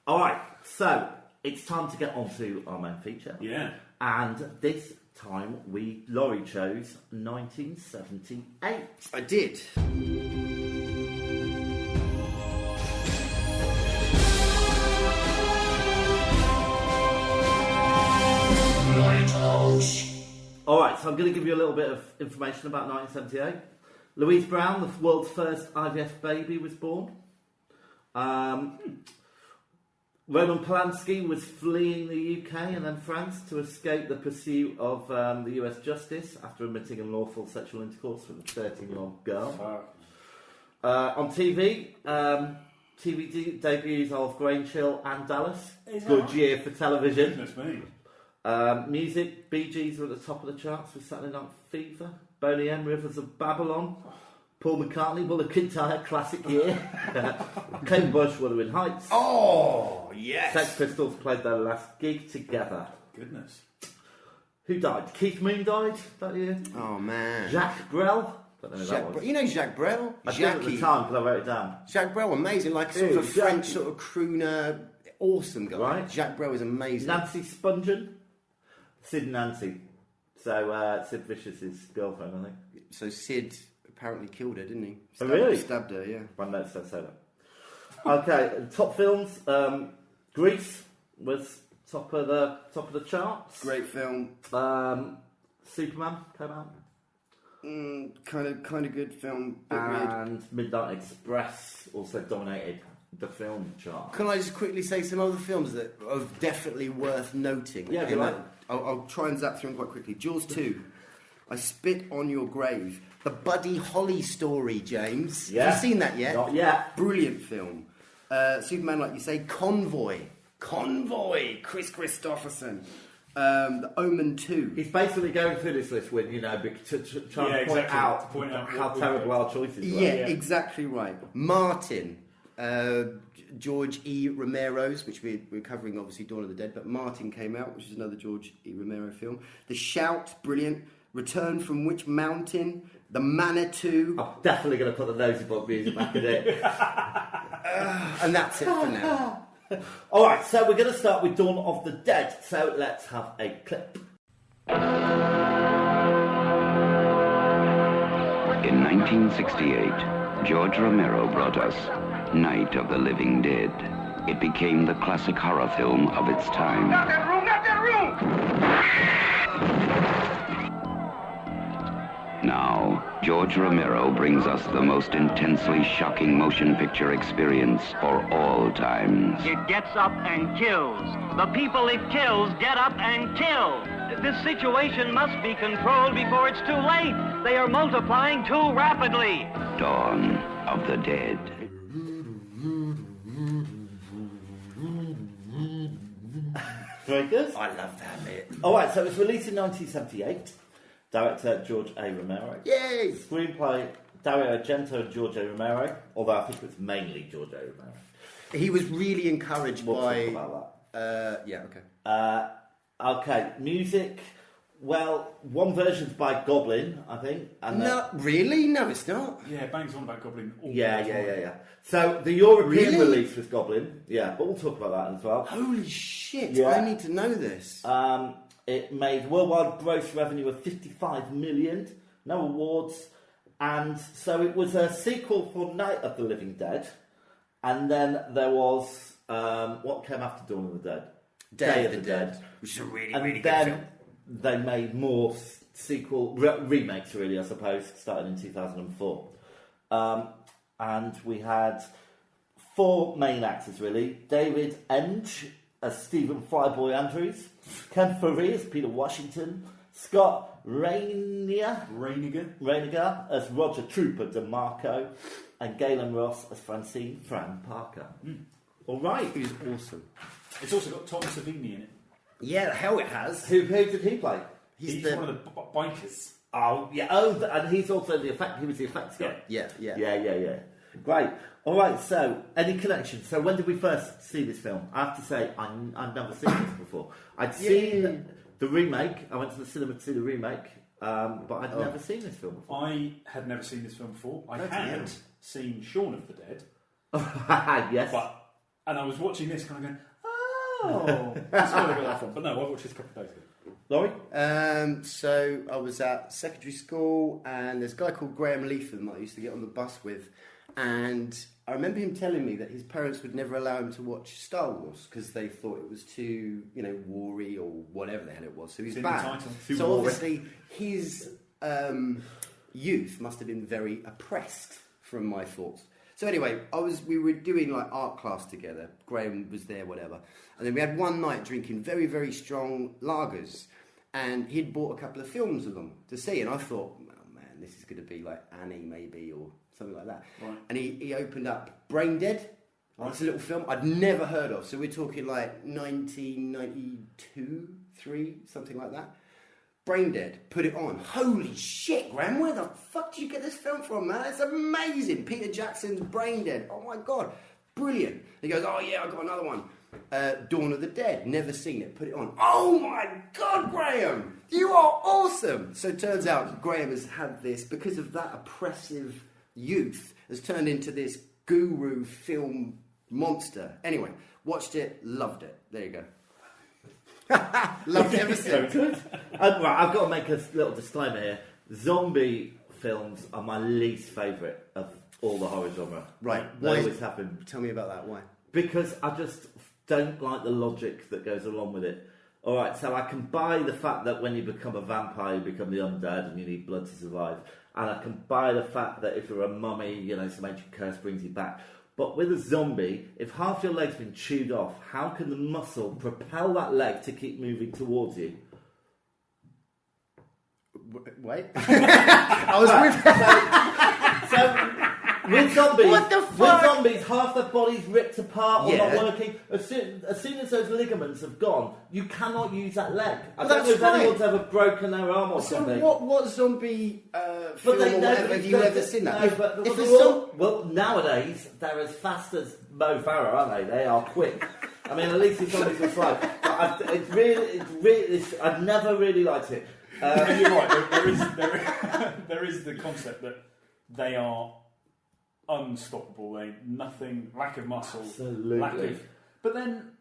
All right, so it's time to get on to our main feature. Yeah. And this time Laurie chose 1978. I did. Lighthouse. All right, so I'm going to give you a little bit of information about 1978. Louise Brown, the world's first IVF baby, was born. Roman Polanski was fleeing the UK and then France to escape the pursuit of the US justice after admitting unlawful sexual intercourse with a 13-year-old girl. On TV, TV debuts of Grange-Hill and Dallas. Good year for television. Goodness me. Music, Bee Gees were at the top of the charts with Saturday Night Fever. Boney M, Rivers of Babylon. Paul McCartney, Will of Kintyre, classic year. Clayton Bush, Wuthering Heights. Oh! Oh, yes. Sex Pistols played their last gig together. Goodness. Who died? Keith Moon died that year. Oh, man. Jacques Brel. Don't know who that was. You know Jacques Brel? I did at the time because I wrote it down. Jacques Brel, amazing. Like sort of a Jackie. French sort of crooner. Awesome guy. Right. Jacques Brel is amazing. Nancy Spungen. Sid and Nancy. So Sid Vicious's girlfriend, I think. So Sid apparently killed her, didn't he? Really? Stabbed her, yeah. My notes don't say that. Okay, top films. Grease was top of the charts. Great film. Superman came out. Kind of good film. Bit weird. And Midnight Express also dominated the film chart. Can I just quickly say some other films that are definitely worth noting? Yeah, if you like. I'll try and zap through them quite quickly. Jaws 2. I Spit on Your Grave. The Buddy Holly story, James. Yeah. Have you seen that yet? Not yet. Brilliant film. Superman, like you say. Convoy, Chris Christopherson. The Omen 2. He's basically going through this list with, to try and point out how terrible our choices were. Yeah, exactly right. Martin, George E. Romero's, which we're covering obviously Dawn of the Dead, but Martin came out, which is another George E. Romero film. The Shout, brilliant. Return from Witch Mountain. The Manitou. I'm definitely going to put the Nosy Book music back in it. And that's it for now. Alright, so we're going to start with Dawn of the Dead, so let's have a clip. In 1968, George Romero brought us Night of the Living Dead. It became the classic horror film of its time. Not that room! Not that room! Now, George Romero brings us the most intensely shocking motion picture experience for all times. It gets up and kills. The people it kills get up and kill. This situation must be controlled before it's too late. They are multiplying too rapidly. Dawn of the Dead. Very good. I love that bit. Alright, so it was released in 1978. Director George A. Romero. Yay! Screenplay Dario Argento and George A. Romero, although I think it was mainly George A. Romero. He was really encouraged We'll by... talk about that. yeah, okay. Okay, music. Well, one version's by Goblin, I think. And No, really? No, it's not. Yeah, bangs on about Goblin all Yeah. the time. So the European Really? release was Goblin, yeah, but we'll talk about that as well. Holy shit, Yeah. I need to know this. It made worldwide gross revenue of 55 million, no awards, and so it was a sequel for Night of the Living Dead, and then there was what came after Dawn of the Dead? Day of the Dead. Which is a really, And really then good film. they made more remakes, really, I suppose, starting in 2004. And we had 4 main actors, really. David Enge as Stephen Flyboy Andrews, Ken Faree as Peter Washington, Scott Reiniger as Roger Trooper DeMarco, and Galen Ross as Francine Fran Parker. All right. Who's awesome. It's also got Tom Savini in it. Yeah, hell it has. Who did he play? He's one of the bikers. Oh, yeah. Oh, and he's also he was the effects guy. Yeah. Yeah. Great. All right. So, any connection? So, when did we first see this film? I have to say, I've never seen this before. I'd seen the remake. I went to the cinema to see the remake, but I'd never seen this film before. I had never seen this film before. I Bloody had hell. seen Shaun of the Dead, Yes. and I was watching this kind of going, oh, that's where I got that from. But no, I watched this a couple of days ago. Laurie? So I was at secondary school, and there's a guy called Graham Leatham that I used to get on the bus with, and I remember him telling me that his parents would never allow him to watch Star Wars because they thought it was too, war-y or whatever the hell it was. So he's It's in the bad. title. So obviously his youth must have been very oppressed from my thoughts. So anyway, we were doing like art class together. Graham was there, whatever. And then we had one night drinking very, very strong lagers. And he'd bought a couple of films of them to see. And I thought, oh man, this is going to be like Annie maybe or something like that. Right. And he opened up Brain Dead. It's a little film I'd never heard of. So we're talking like 1992, 3, something like that. Brain Dead, put it on. Holy shit, Graham, where the fuck did you get this film from, man? It's amazing. Peter Jackson's Brain Dead. Oh my God, brilliant. He goes, oh yeah, I got another one. Dawn of the Dead. Never seen it. Put it on. Oh my God, Graham! You are awesome! So it turns out Graham has had this, because of that oppressive youth, has turned into this guru film monster. Anyway, watched it, loved it. There you go. Loved it ever since. Right, I've got to make a little disclaimer here. Zombie films are my least favourite of all the horror genre. Right. They always have been. Tell me about that. Why? Because I just don't like the logic that goes along with it. Alright, so I can buy the fact that when you become a vampire, you become the undead and you need blood to survive. And I can buy the fact that if you're a mummy, some ancient curse brings you back. But with a zombie, if half your leg's been chewed off, how can the muscle propel that leg to keep moving towards you? Wait. I was with... So, with zombies, what the fuck? With zombies, half their body's ripped apart or Yeah. not working. As soon as those ligaments have gone, you cannot use that leg. I Well, don't know that's if fine. anyone's ever broken their arm or So something. what zombie film or whatever have you ever seen that? No, but if they're it's all- well, nowadays, they're as fast as Mo Farah, aren't they? They are quick. I mean, at least the zombies will fly. But I've never really liked it. And you're right. There is the concept that they are unstoppable. Lack of muscle, Absolutely. But then,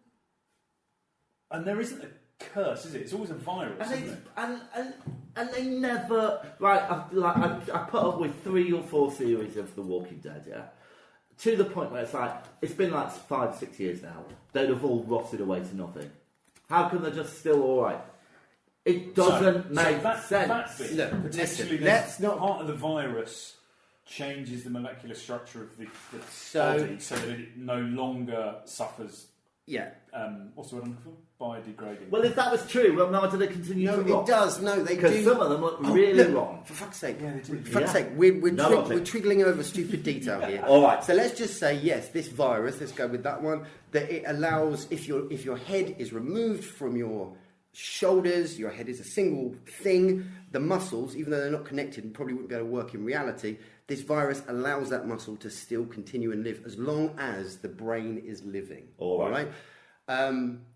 and there isn't a curse, is it? It's always a virus, isn't it? And they never I put up with 3 or 4 series of The Walking Dead, yeah. To the point where it's been 5-6 years now. They'd have all rotted away to nothing. How can they just still alright? It doesn't make sense. That bit, Look, potentially, listen, let's not... part of the virus changes the molecular structure of the body so that it no longer suffers. Yeah. What's the word I'm looking for? Biodegrading. Well, if that was true, well, now do they continue to No, rot? it does. No, they do. Because some of them look really wrong. For fuck's sake. Yeah, they do. For fuck's Yeah. sake, we're Okay. triggling over stupid detail here. All right. So let's just say, yes, this virus, let's go with that one, that it allows, if your head is removed from your shoulders, your head is a single thing, the muscles, even though they're not connected and probably wouldn't be able to work in reality, this virus allows that muscle to still continue and live as long as the brain is living. All right.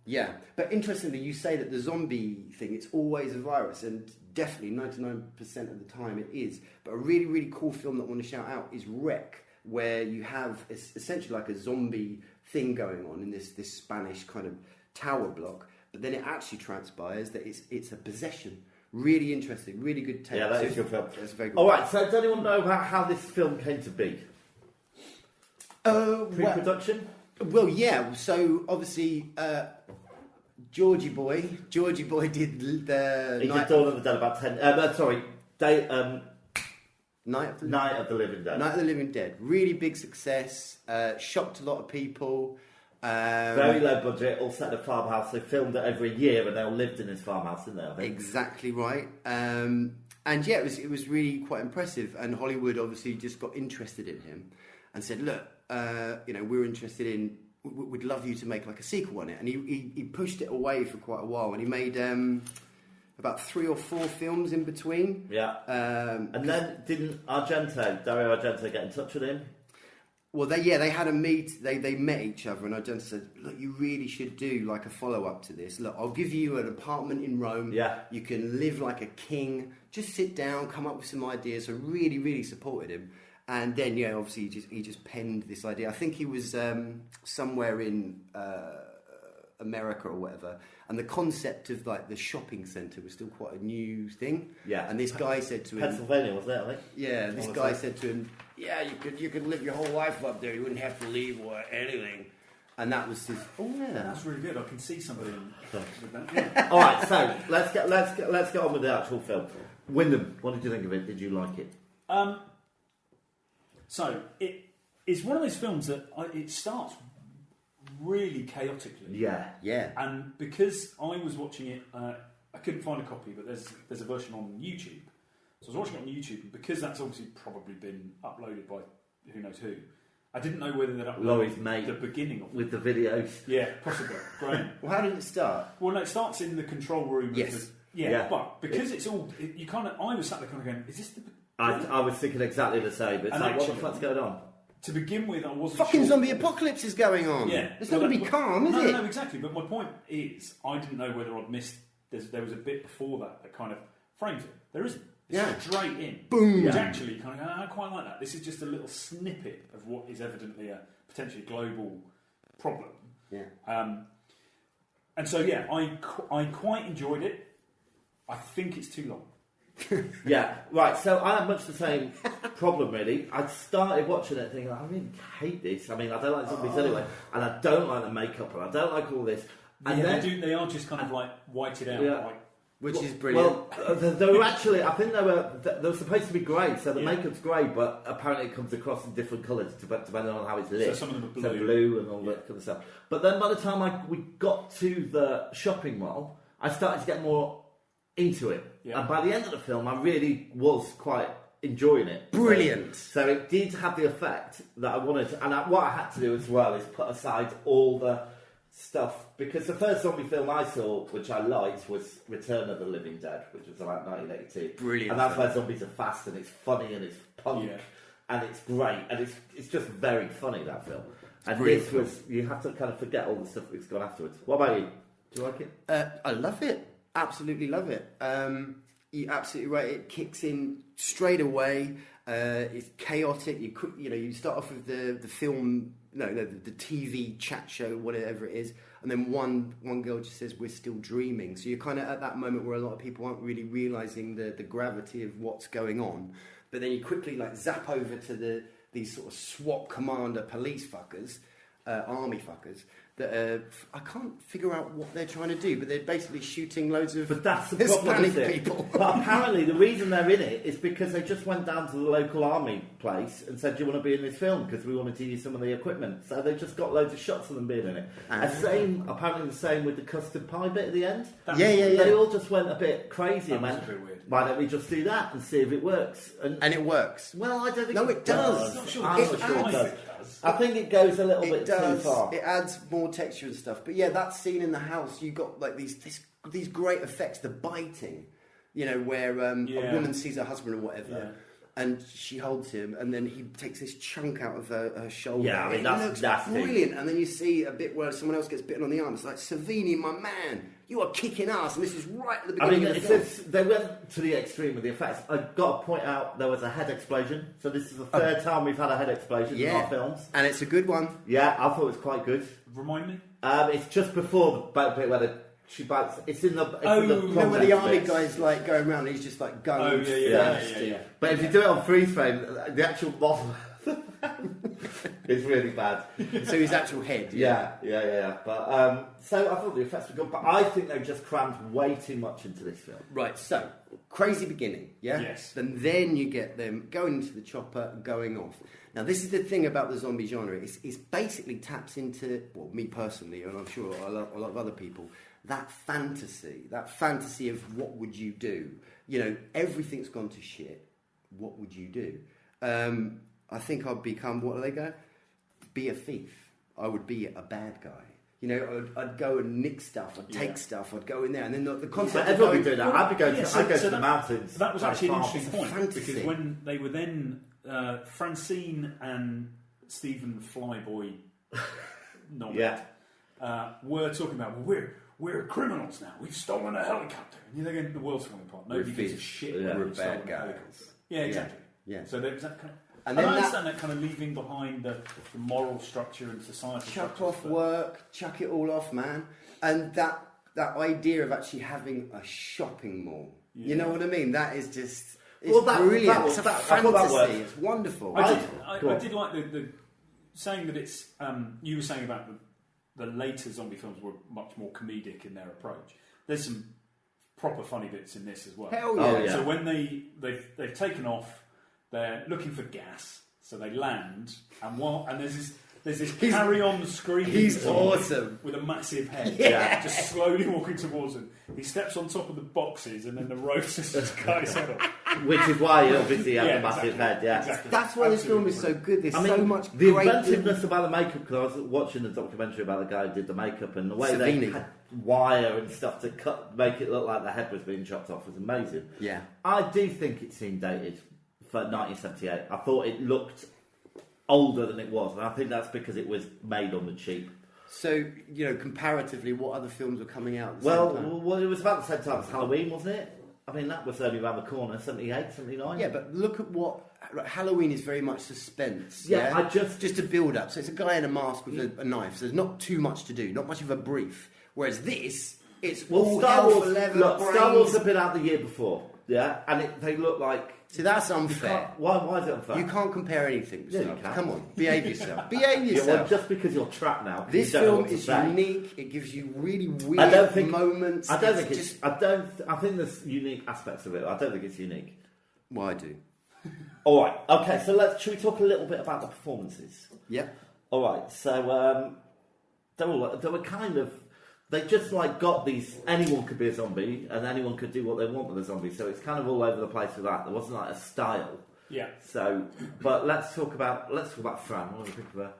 Yeah, but interestingly, you say that the zombie thing, it's always a virus, and definitely 99% of the time it is. But a really, really cool film that I want to shout out is Wreck, where you have essentially like a zombie thing going on in this Spanish kind of tower block, but then it actually transpires that it's a possession. Really interesting, really good take. Yeah, that is a good film. That's very good. All right, so does anyone know about how this film came to be? Pre-production? Well, yeah. So obviously, Georgie Boy did the He did Dawn of the Dead about 10... Night of the Night of the Living Dead. Night of the Living Dead. Really big success. Shocked a lot of people. Very low budget, all set in a farmhouse. They filmed it over a year and they all lived in his farmhouse, didn't they? I think. Exactly right. And yeah, it was really quite impressive. And Hollywood obviously just got interested in him and said, look, we're interested in... We'd love you to make like a sequel on it. And he pushed it away for quite a while. And he made about 3 or 4 films in between. Yeah. And then didn't Dario Argento get in touch with him? Well, they had a meet. They met each other, and Argento said, "Look, you really should do like a follow up to this. Look, I'll give you an apartment in Rome. Yeah, you can live like a king. Just sit down, come up with some ideas." So really, really supported him. And then, yeah, obviously he just penned this idea. I think he was somewhere in America or whatever, and the concept of like the shopping centre was still quite a new thing. Yeah. And this guy said to him, Pennsylvania, wasn't it? I think. Yeah, this guy said to him, "Yeah, you could live your whole life up there. You wouldn't have to leave or anything." And that was his. Oh yeah, that's really good. I can see somebody with that. Yeah. All right, so let's get on with the actual film. Wyndham, what did you think of it? Did you like it? So it is one of those films that it starts really chaotically. Yeah. And because I was watching it, I couldn't find a copy, but there's a version on YouTube. So I was watching it on YouTube, and because that's obviously probably been uploaded by who knows who, I didn't know whether they'd uploaded Laurie's mate the beginning of it. with the videos. Yeah, possibly. Graham. Well, how did it start? Well, no, it starts in the control room. Yes. Yeah, but because it's all, I was sat there kind of going, is this the... I was thinking exactly the same. It's And like, what actually, the fuck's going on? to begin with, I wasn't Fucking sure. zombie apocalypse is going on. Yeah. It's not going to be calm, is it? No, exactly. But my point is, I didn't know whether I'd missed. There was a bit before that kind of frames it. There isn't. It's straight in. Boom. Which actually kind of, I quite like that. This is just a little snippet of what is evidently a potentially global problem. Yeah. And so, yeah, I quite enjoyed it. I think it's too long. Yeah, right. So I had much the same problem, really. I started watching it thinking, I really hate this. I mean, I don't like zombies anyway, and I don't like the makeup, and I don't like all this. And Yeah, then, they are just kind of like whited out. Yeah. Like, Which is brilliant. Well, they were actually, I think they were supposed to be grey, so the makeup's grey, but apparently it comes across in different colours depending on how it's lit. So some of them are blue. So blue and all that kind of stuff. But then by the time we got to the shopping mall, I started to get more into it. Yeah. And by the end of the film, I really was quite enjoying it. Brilliant. So it did have the effect that I wanted. And what I had to do as well is put aside all the stuff, because the first zombie film I saw, which I liked, was Return of the Living Dead, which was about 1982. Brilliant. And that's where zombies are fast and it's funny and it's punk and it's great and it's just very funny, that film. And Brilliant this was, you have to kind of forget all the stuff that's gone afterwards. What about you? Do you like it? I love it. Absolutely love it. You're absolutely right. It kicks in straight away. It's chaotic. You start off with the film, the TV chat show, whatever it is, and then one girl just says, "We're still dreaming." So you're kind of at that moment where a lot of people aren't really realizing the gravity of what's going on. But then you quickly zap over to these sort of SWAT commander police fuckers, army fuckers. That I can't figure out what they're trying to do, but they're basically shooting loads of But that's the problem, Hispanic isn't it? people. But apparently the reason they're in it is because they just went down to the local army place and said, "Do you want to be in this film?" Because we wanted to use some of the equipment. So they just got loads of shots of them being in it. Apparently the same with the custard pie bit at the end. They all just went a bit crazy and went, a bit weird. "Why don't we just do that and see if it works?" And it works. Well, I don't think No, it does. I'm not sure sure it does. It does. I think it goes a little It bit does. too far. It adds more texture and stuff. But yeah, that scene in the house, you got these great effects. The biting, where a woman sees her husband or whatever, and she holds him, and then he takes this chunk out of her shoulder. Yeah, I mean, that's nasty. Brilliant. And then you see a bit where someone else gets bitten on the arm. It's like, Savini, my man, you are kicking ass, and this is right at the beginning of the film. They went to the extreme with the effects. I've got to point out there was a head explosion. So this is the third time we've had a head explosion in our films. And it's a good one. Yeah, I thought it was quite good. Remind me? It's just before the bit where she bites. It's in the. Where the army guy's going around, and he's just gunning. Yeah. But if you do it on freeze frame, the actual model is really bad. So his actual head. Yeah. But so I thought the effects were good, but I think they just crammed way too much into this film. Right, so crazy beginning, yeah? Yes. And then you get them going into the chopper, going off. Now, this is the thing about the zombie genre. It's basically taps into, well, me personally, and I'm sure a lot of other people, that fantasy of what would you do? Everything's gone to shit. What would you do? I think I'd become, what do they go? Be a thief. I would be a bad guy. I'd go and nick stuff. I'd take stuff. I'd go in there, and then the concept. But everyone would do that. I'd be going to the mountains. That was actually an farms. interesting point Fantasy. because when they were then Francine and Stephen Flyboy, were talking about, well, we're criminals now. We've stolen a helicopter, and you're thinking the world's falling apart. Nobody gives a shit. We're we've stolen bad a guys. helicopter. Yeah, exactly. Yeah. So there's that kind of. And And then I understand that kind of leaving behind the moral structure and society. Chuck off work, chuck it all off, man. And that idea of actually having a shopping mall. Yeah. You know what I mean? That is just... It's Well, that- brilliant. that was- it's a that- I thought that fantasy. worked. It's wonderful. I did like the saying that it's. You were saying about the later zombie films were much more comedic in their approach. There's some proper funny bits in this as well. Hell yeah. Oh, yeah. So when they've taken off, they're looking for gas. So they land, and there's this carry-on screaming. He's zombie awesome. with a massive head. Yeah. Just slowly walking towards him. He steps on top of the boxes, and then the roasters just cut his head off. Which is why he obviously had a massive exactly. head, yeah. Exactly. That's why this film is so good. There's I mean, so much the great... inventiveness about the makeup, because I was watching the documentary about the guy who did the makeup, and the way they Savini. had wire and stuff to make it look like the head was being chopped off was amazing. Yeah. I do think it seemed dated for 1978. I thought it looked older than it was, and I think that's because it was made on the cheap. So, comparatively, what other films were coming out at the Well, same time? well, it was about the same time as Halloween, wasn't it? I mean, that was only around the corner, 78, 79. Yeah, but look at what Halloween is. Very much suspense. Yeah, I just a build up. So it's a guy in a mask with a knife. So there's not too much to do, not much of a brief. Whereas this, it's all Star hell Wars. for leather. Look, brains. Star Wars had been out the year before, yeah, and they look like. See, that's unfair. Why is it unfair? You can't compare anything. Yeah, you Steve. can. Come on, behave yourself. Behave Yeah, well, yourself. just because you're trapped now. This you don't know film what to is say. unique. It gives you really weird moments. I don't think it's. I think there's unique aspects of it. I don't think it's unique. Well, I do. All right. Okay. So should we talk a little bit about the performances? Yeah. All right. So they were kind of. They just got these. Anyone could be a zombie, and anyone could do what they want with a zombie. So it's kind of all over the place with that. There wasn't a style. Yeah. So, but let's talk about Fran. What do you think of her?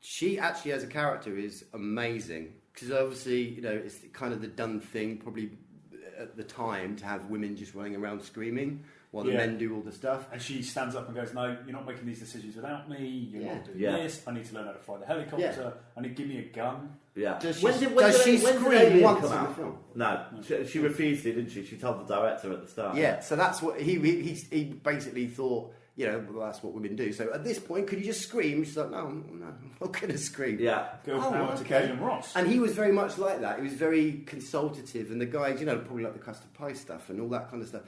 She actually, as a character, is amazing because obviously, it's kind of the done thing, probably at the time, to have women just running around screaming while the men do all the stuff. And she stands up and goes, "No, you're not making these decisions without me. You're not doing Yeah. this. I need to learn how to fly the helicopter. I need to give me a gun." Yeah. Does When she did scream Alien once come in out? the film? No, she refused it, didn't she? She told the director at the start. Yeah, so that's what he basically thought. Well, that's what women do. So at this point, could you just scream? She's like, no, I'm not going to scream. Yeah. Girl power to Galen Ross. And he was very much like that. He was very consultative, and the guys, probably like the custard pie stuff and all that kind of stuff.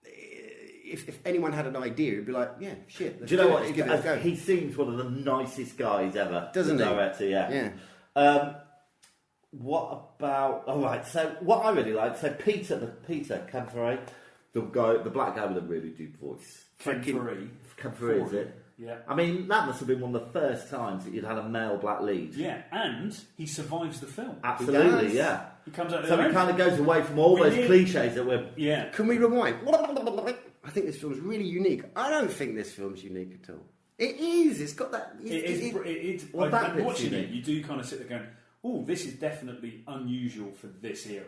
If anyone had an idea, he'd be like, yeah, shit. Let's Do you know what? Let's give it a go. He seems one of the nicest guys ever. Doesn't the he? Director, yeah. Yeah. What about? All right. So what I really like. So Peter Camfrey, the black guy with a really deep voice. Camfrey, is it? Yeah. I mean, that must have been one of the first times that you'd had a male black lead. Yeah, and he survives the film. Absolutely, He yeah. He comes out. So he kind of goes away from all those cliches that we're. Yeah. Can we rewind? I think this film's really unique. I don't think this film's unique at all. It is. It's got that. Well, that bit's watching unique. it, you do kind of sit there going, "Oh, this is definitely unusual for this era."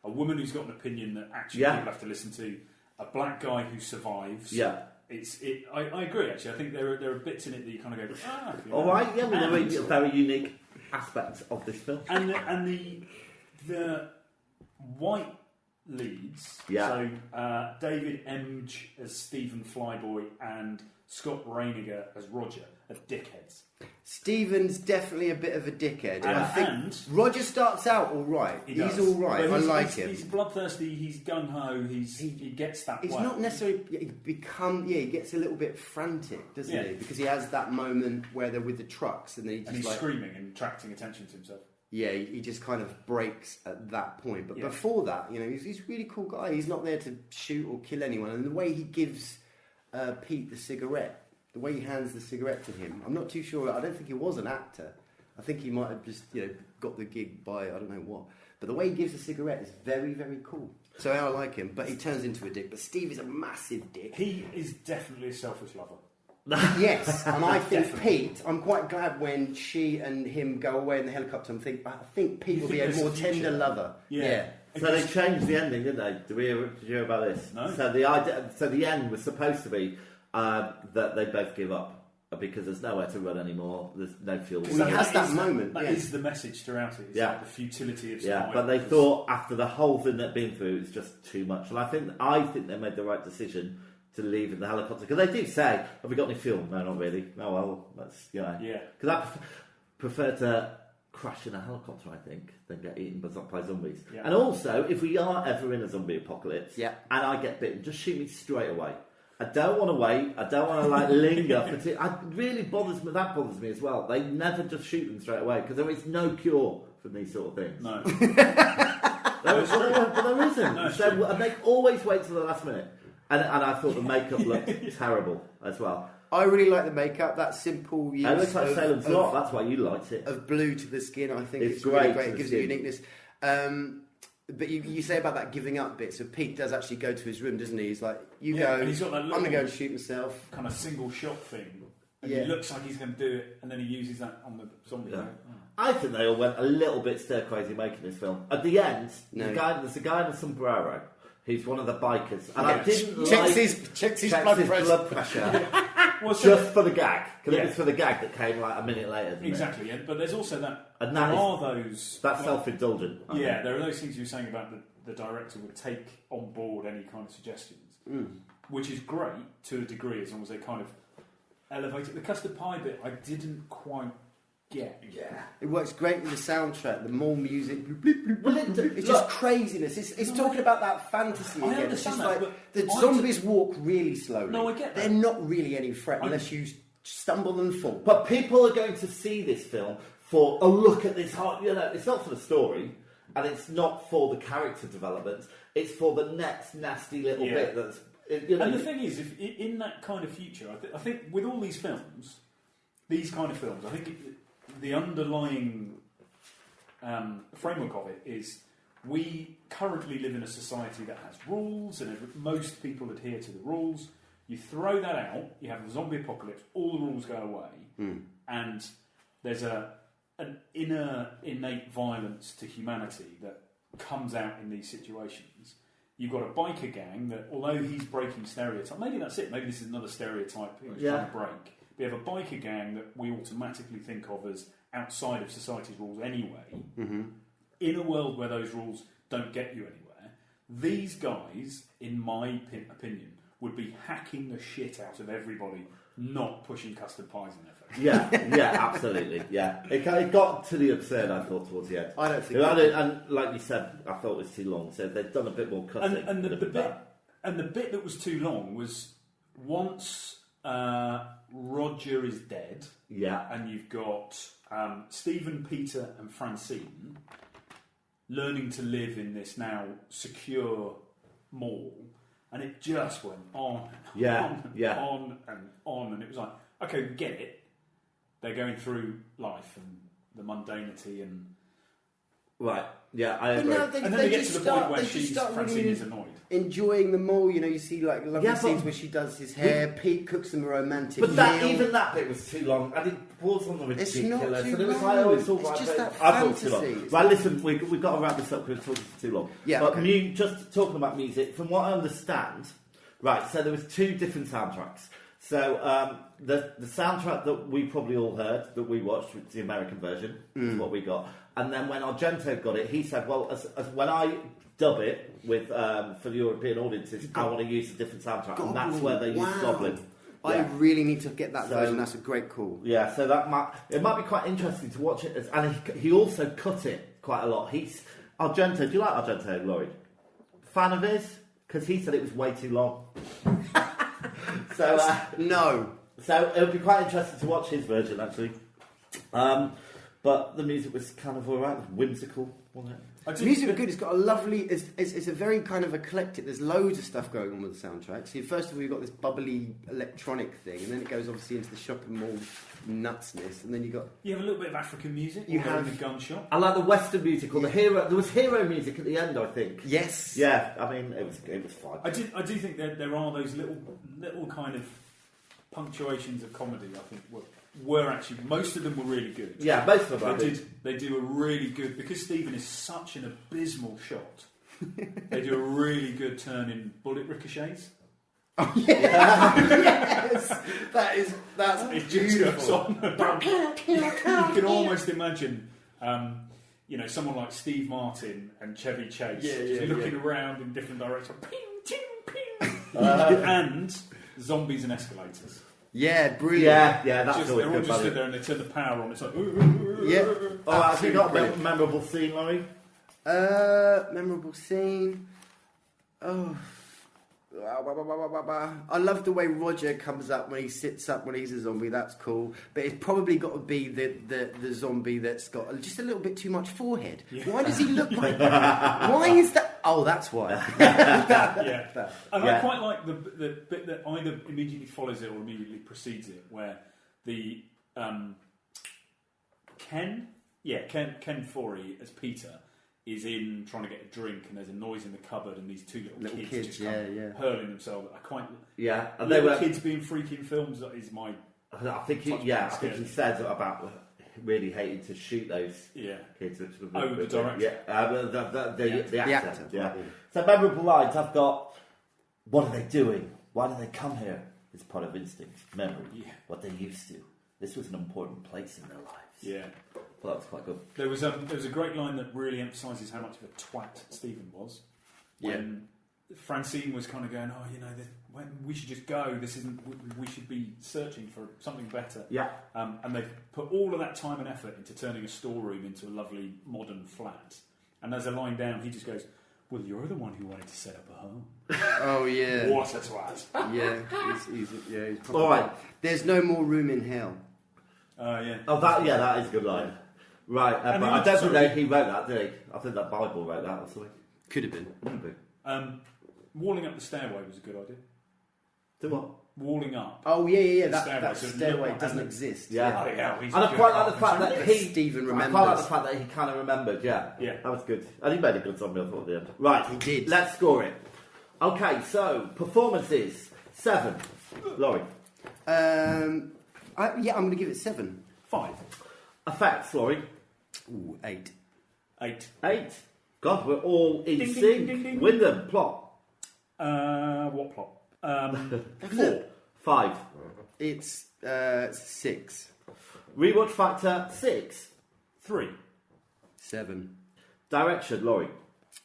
A woman who's got an opinion that actually people have to listen to. A black guy who survives. Yeah. I agree. Actually, I think there are bits in it that you kind of go, "Ah." All right. Yeah. Well, there are very unique aspects of this film. And the white leads. Yeah. So David Emge as Stephen Flyboy and Scott Reiniger as Roger are dickheads. Stephen's definitely a bit of a dickhead. And- I think and- Roger starts out all right. He He's does. all right. But I like him. He's bloodthirsty. He's gung ho. He gets that. It's way. not necessarily he gets a little bit frantic, doesn't he? Because he has that moment where they're with the trucks and then he just he's screaming and attracting attention to himself. Yeah, he just kind of breaks at that point. But Yeah. before that, he's a really cool guy. He's not there to shoot or kill anyone. And the way he gives Pete the cigarette, the way he hands the cigarette to him, I'm not too sure. I don't think he was an actor. I think he might have just got the gig by I don't know what. But the way he gives the cigarette is very, very cool. So I like him. But he turns into a dick. But Steve is a massive dick. He is definitely a selfish lover. Yes, and I think Pete. I'm quite glad when she and him go away in the helicopter. I think Pete will be a there's more a future? tender lover. Yeah. So they changed the ending, didn't they? Did you hear about this? No. So the end was supposed to be that they both give up because there's nowhere to run anymore. There's no fuel. Well, he has that moment. That is the message throughout it. It's like the futility of survival. Yeah, but they thought after the whole thing they'd been through, it's just too much. And I think they made the right decision to leave in the helicopter because they do say, "Have we got any fuel?" No, not really. Oh well, that's Yeah. Because I prefer to crash in a helicopter, I think, than get eaten by zombies. Yeah. And also, if we are ever in a zombie apocalypse, Yeah. and I get bitten, just shoot me straight away. I don't want to wait. I don't want to linger for It really bothers me. That bothers me as well. They never just shoot them straight away because there is no cure for these sort of things. No. There isn't. No, So and they always wait till the last minute. And I thought the makeup looked terrible as well. I really like the makeup. That simple use It looks like Salem's of, Lot. That's why you liked it. of blue to the skin. I think It's it's really great great. to It the gives it skin. uniqueness. But you say about that giving up bit. So Pete does actually go to his room, doesn't he? He's like, "You go. And he's got that I'm going to go little and shoot myself." kind of single shot thing. And Yeah. he looks like he's going to do it, and then he uses that on the zombie. Yeah. I think they all went a little bit stir crazy making this film. At the end, there's a guy in a sombrero who's one of the bikers, and I didn't checks like his blood pressure. blood pressure. Well, so just for the gag. Because Yeah. it was for the gag that came like a minute later. Didn't exactly. But there's also that. And there that is- are those. That's self-indulgent. I Yeah, think. there are those things you were saying about the director would take on board any kind of suggestions, which is great to a degree as long as they kind of elevate it. The custard pie bit, I didn't quite get. Yeah, it works great with the soundtrack. The more music, bloop, bloop, bloop, Well, bloop, bloop. It's just craziness. It's talking about that fantasy I again. It's understand just that, like but the I zombies walk really slowly. No, I get that. They're not really any threat unless you stumble and fall. But people are going to see this film for, oh, look at this heart. You know, it's not for the story, and it's not for the character development. It's for the next nasty little Yeah. bit that's. You know, And the thing is, if in that kind of future, I think with all these films, I think the underlying framework of it is we currently live in a society that has rules, and most people adhere to the rules. You throw that out, you have the zombie apocalypse, all the rules go away, and there's an inner innate violence to humanity that comes out in these situations. You've got a biker gang that, although he's breaking stereotype, maybe that's it, maybe this is another stereotype he's trying to break. We have a biker gang that we automatically think of as outside of society's rules anyway. In a world where those rules don't get you anywhere, these guys, in my opinion, would be hacking the shit out of everybody, not pushing custard pies in their face. Yeah, absolutely. Yeah, it got to the absurd. I thought towards the end. I don't think. And like you said, I thought it was too long. So they've done a bit more cutting. And the bit that was too long was once Roger is dead. Yeah. And you've got Stephen, Peter, and Francine learning to live in this now secure mall, and it just went on and on, and it was like, okay, we get it. They're going through life and the mundanity and right. Yeah, I agree. No, and then they get to the point where Francine is annoyed. Enjoying the mall, you know, you see like lovely scenes where she does his hair, Pete cooks them a romantic But meal. even that bit was too long. I didn't pause on the ridiculous. It's not too and it was long. like, oh, it's all It's right. just but that I thought it was too long. fantasy. Right, listen, we've got to wrap this up because we're talking for too long. Yeah, but okay. just talking about music, from what I understand, right, so there was two different soundtracks. So the soundtrack that we probably all heard, that we watched, was the American version, is what we got. And then when Argento got it, he said, well, as when I dub it with for the European audiences, I want to use a different soundtrack. And that's where they used Goblin. I Yeah. really need to get that version. That's a great call. Yeah, so it might be quite interesting to watch it. And he also cut it quite a lot. Argento, do you like Argento, Laurie? Fan of his? Because he said it was way too long. So No. So it would be quite interesting to watch his version, actually. But the music was kind of alright, whimsical, wasn't it? The music was good. It's got a lovely. It's a very kind of eclectic. There's loads of stuff going on with the soundtrack. So first of all, you've got this bubbly electronic thing, and then it goes obviously into the shopping mall nutsness, and then you have a little bit of African music. You have have the gun shop. I like the Western music, or the hero. There was hero music at the end, I think. Yes. Yeah, I mean, it was fine. I do think that there are those little kind of punctuations of comedy. I think were actually, most of them were really good. Yeah, most of them. They do a really good, because Stephen is such an abysmal shot. They do a really good turn in bullet ricochets. Oh yeah. Yes. That's It just goes beautiful. on. You can almost imagine, someone like Steve Martin and Chevy Chase just looking around in different directions, ping, ting, ping, and zombies and escalators. Yeah, brilliant. Yeah, that's always They're all good. just sit there and they turn the power on. It's like, Yeah. Oh, have you got a Brilliant. memorable scene, Laurie? Memorable scene. Oh. I love the way Roger comes up when he sits up when he's a zombie. That's cool. But it's probably got to be the zombie that's got just a little bit too much forehead. Yeah. Why does he look like that? Why is that? Oh, that's why. I quite like the bit that either immediately follows it or immediately precedes it, where the Ken Forey as Peter is in trying to get a drink, and there's a noise in the cupboard, and these two little kids just come hurling themselves. And they were kids being freaky in films. That is my. I think he said about really hating to shoot those kids. Which was the director. The actor. Yeah. So memorable lines. I've got. What are they doing? Why do they come here? It's part of instinct, memory, Yeah. what they used to. This was an important place in their lives. Yeah. Well, that was quite good. There was a great line that really emphasises how much of a twat Stephen was. When Francine was kind of going, we should just go. This isn't. We should be searching for something better. Yeah. And they've put all of that time and effort into turning a storeroom into a lovely modern flat. And as a line down, he just goes, "Well, you're the one who wanted to set up a home." Oh yeah. What a twat! Yeah, he's probably All right. There's no more room in hell. Yeah. Oh, that is a good line. Right, but I don't think he wrote that, did he? I think that Bible wrote that or something. Could have been. Walling up the stairway was a good idea. Do what? Walling up. Oh yeah. The That stairway, stairway doesn't exist. Yeah. He's And I good. quite like the fact that he... Stephen I remembers. quite like the fact that he kind of remembered, yeah. Yeah. That was good. And he made a good zombie, I thought, at the end. Right. He did. Let's score it. Okay, so, performances. 7. Laurie. I'm going to give it 7. 5. Effects, Laurie. Ooh, 8. 8. 8. God, we're all in Ding, sync. ding, ding, ding. Wyndham, plot. What plot? 4. 5. It's 6. Rewatch factor, 6. 3. 7. Direction, Laurie.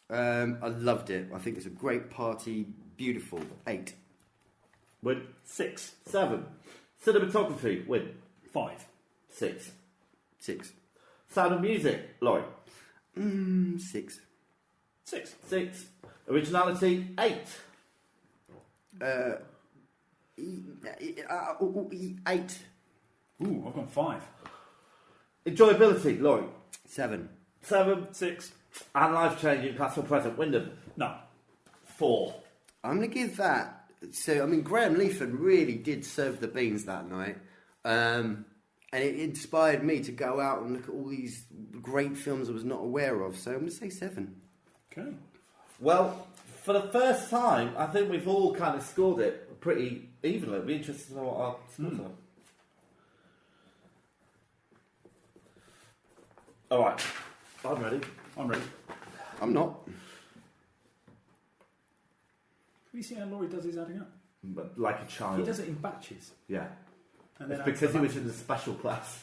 I loved it. I think it's a great party. Beautiful. 8. Win. 6. 7. Cinematography, win. 5. 6. 6. Sound of music, Laurie. 6. 6. 6. Originality, 8. 8. Ooh, I've gone 5. Enjoyability, Laurie. 7. 7. 6. And life-changing, past or present, Wyndham. No. 4. I'm going to give that. So, I mean, Graham Leaford really did serve the beans that night. And it inspired me to go out and look at all these great films I was not aware of. So I'm going to say 7. Okay. Well, for the first time, I think we've all kind of scored it pretty evenly. It'd be interesting to know what our scores are. All right. I'm ready. I'm ready. I'm not. Have you seen how Laurie does his adding up? But like a child. He does it in batches. Yeah. And then It's because he was in the special class.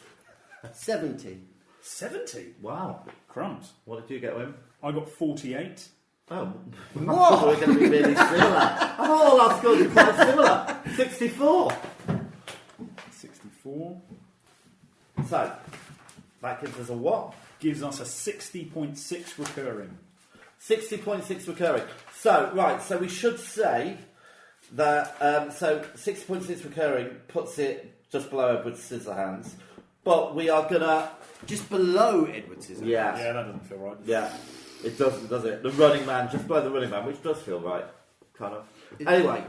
70. 70? Wow. Crumbs. What did you get, Wim? I got 48. Oh. I thought we were going to be really similar. I thought all our scores were quite similar. 64. 64. So, that gives us a what? Gives us a 60.6 recurring. 60.6 recurring. So, right, so we should say that, 60.6 recurring puts it just below Edward Scissorhands. But we are going to... Just below Edward's, isn't it? Yeah. Yeah, that doesn't feel right. Yeah, it doesn't, does it? The Running Man, just below the Running Man, which does feel right, kind of. Anyway,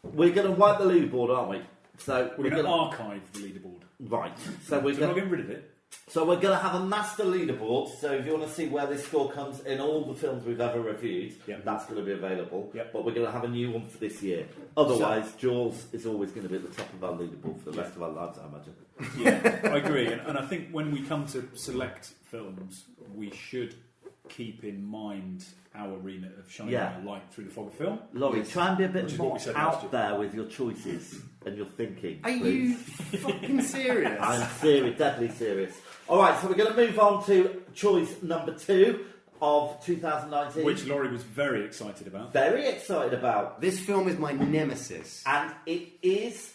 we're going to wipe the leaderboard, aren't we? So We're going to archive the leaderboard. Right. So we're So we're not going getting rid of it. So we're going to have a master leaderboard. So if you want to see where this score comes in all the films we've ever reviewed, that's going to be available. Yep. But we're going to have a new one for this year. Otherwise, Jaws is always going to be at the top of our leaderboard for the rest of our lives, I imagine. Yeah, I agree. And I think when we come to select films, we should keep in mind our remit of shining a light through the fog of film. Laurie, try and be a bit Which is what more we said last out year. there with your choices and your thinking. Are you fucking serious? I'm serious, deadly serious. Alright, so we're going to move on to choice number 2 of 2019. Which Laurie was very excited about. Very excited about. This film is my nemesis. And it is...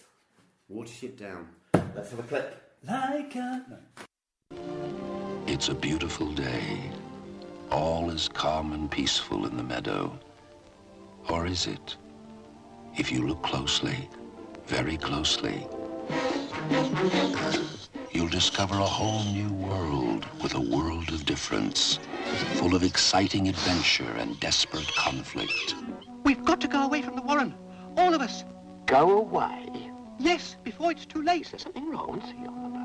Watership Down. Let's have a clip. Like a... No. It's a beautiful day. All is calm and peaceful in the meadow. Or is it? If you look closely, very closely, you'll discover a whole new world with a world of difference, full of exciting adventure and desperate conflict. We've got to go away from the Warren. All of us. Go away? Yes, before it's too late. Is there something wrong? What's he on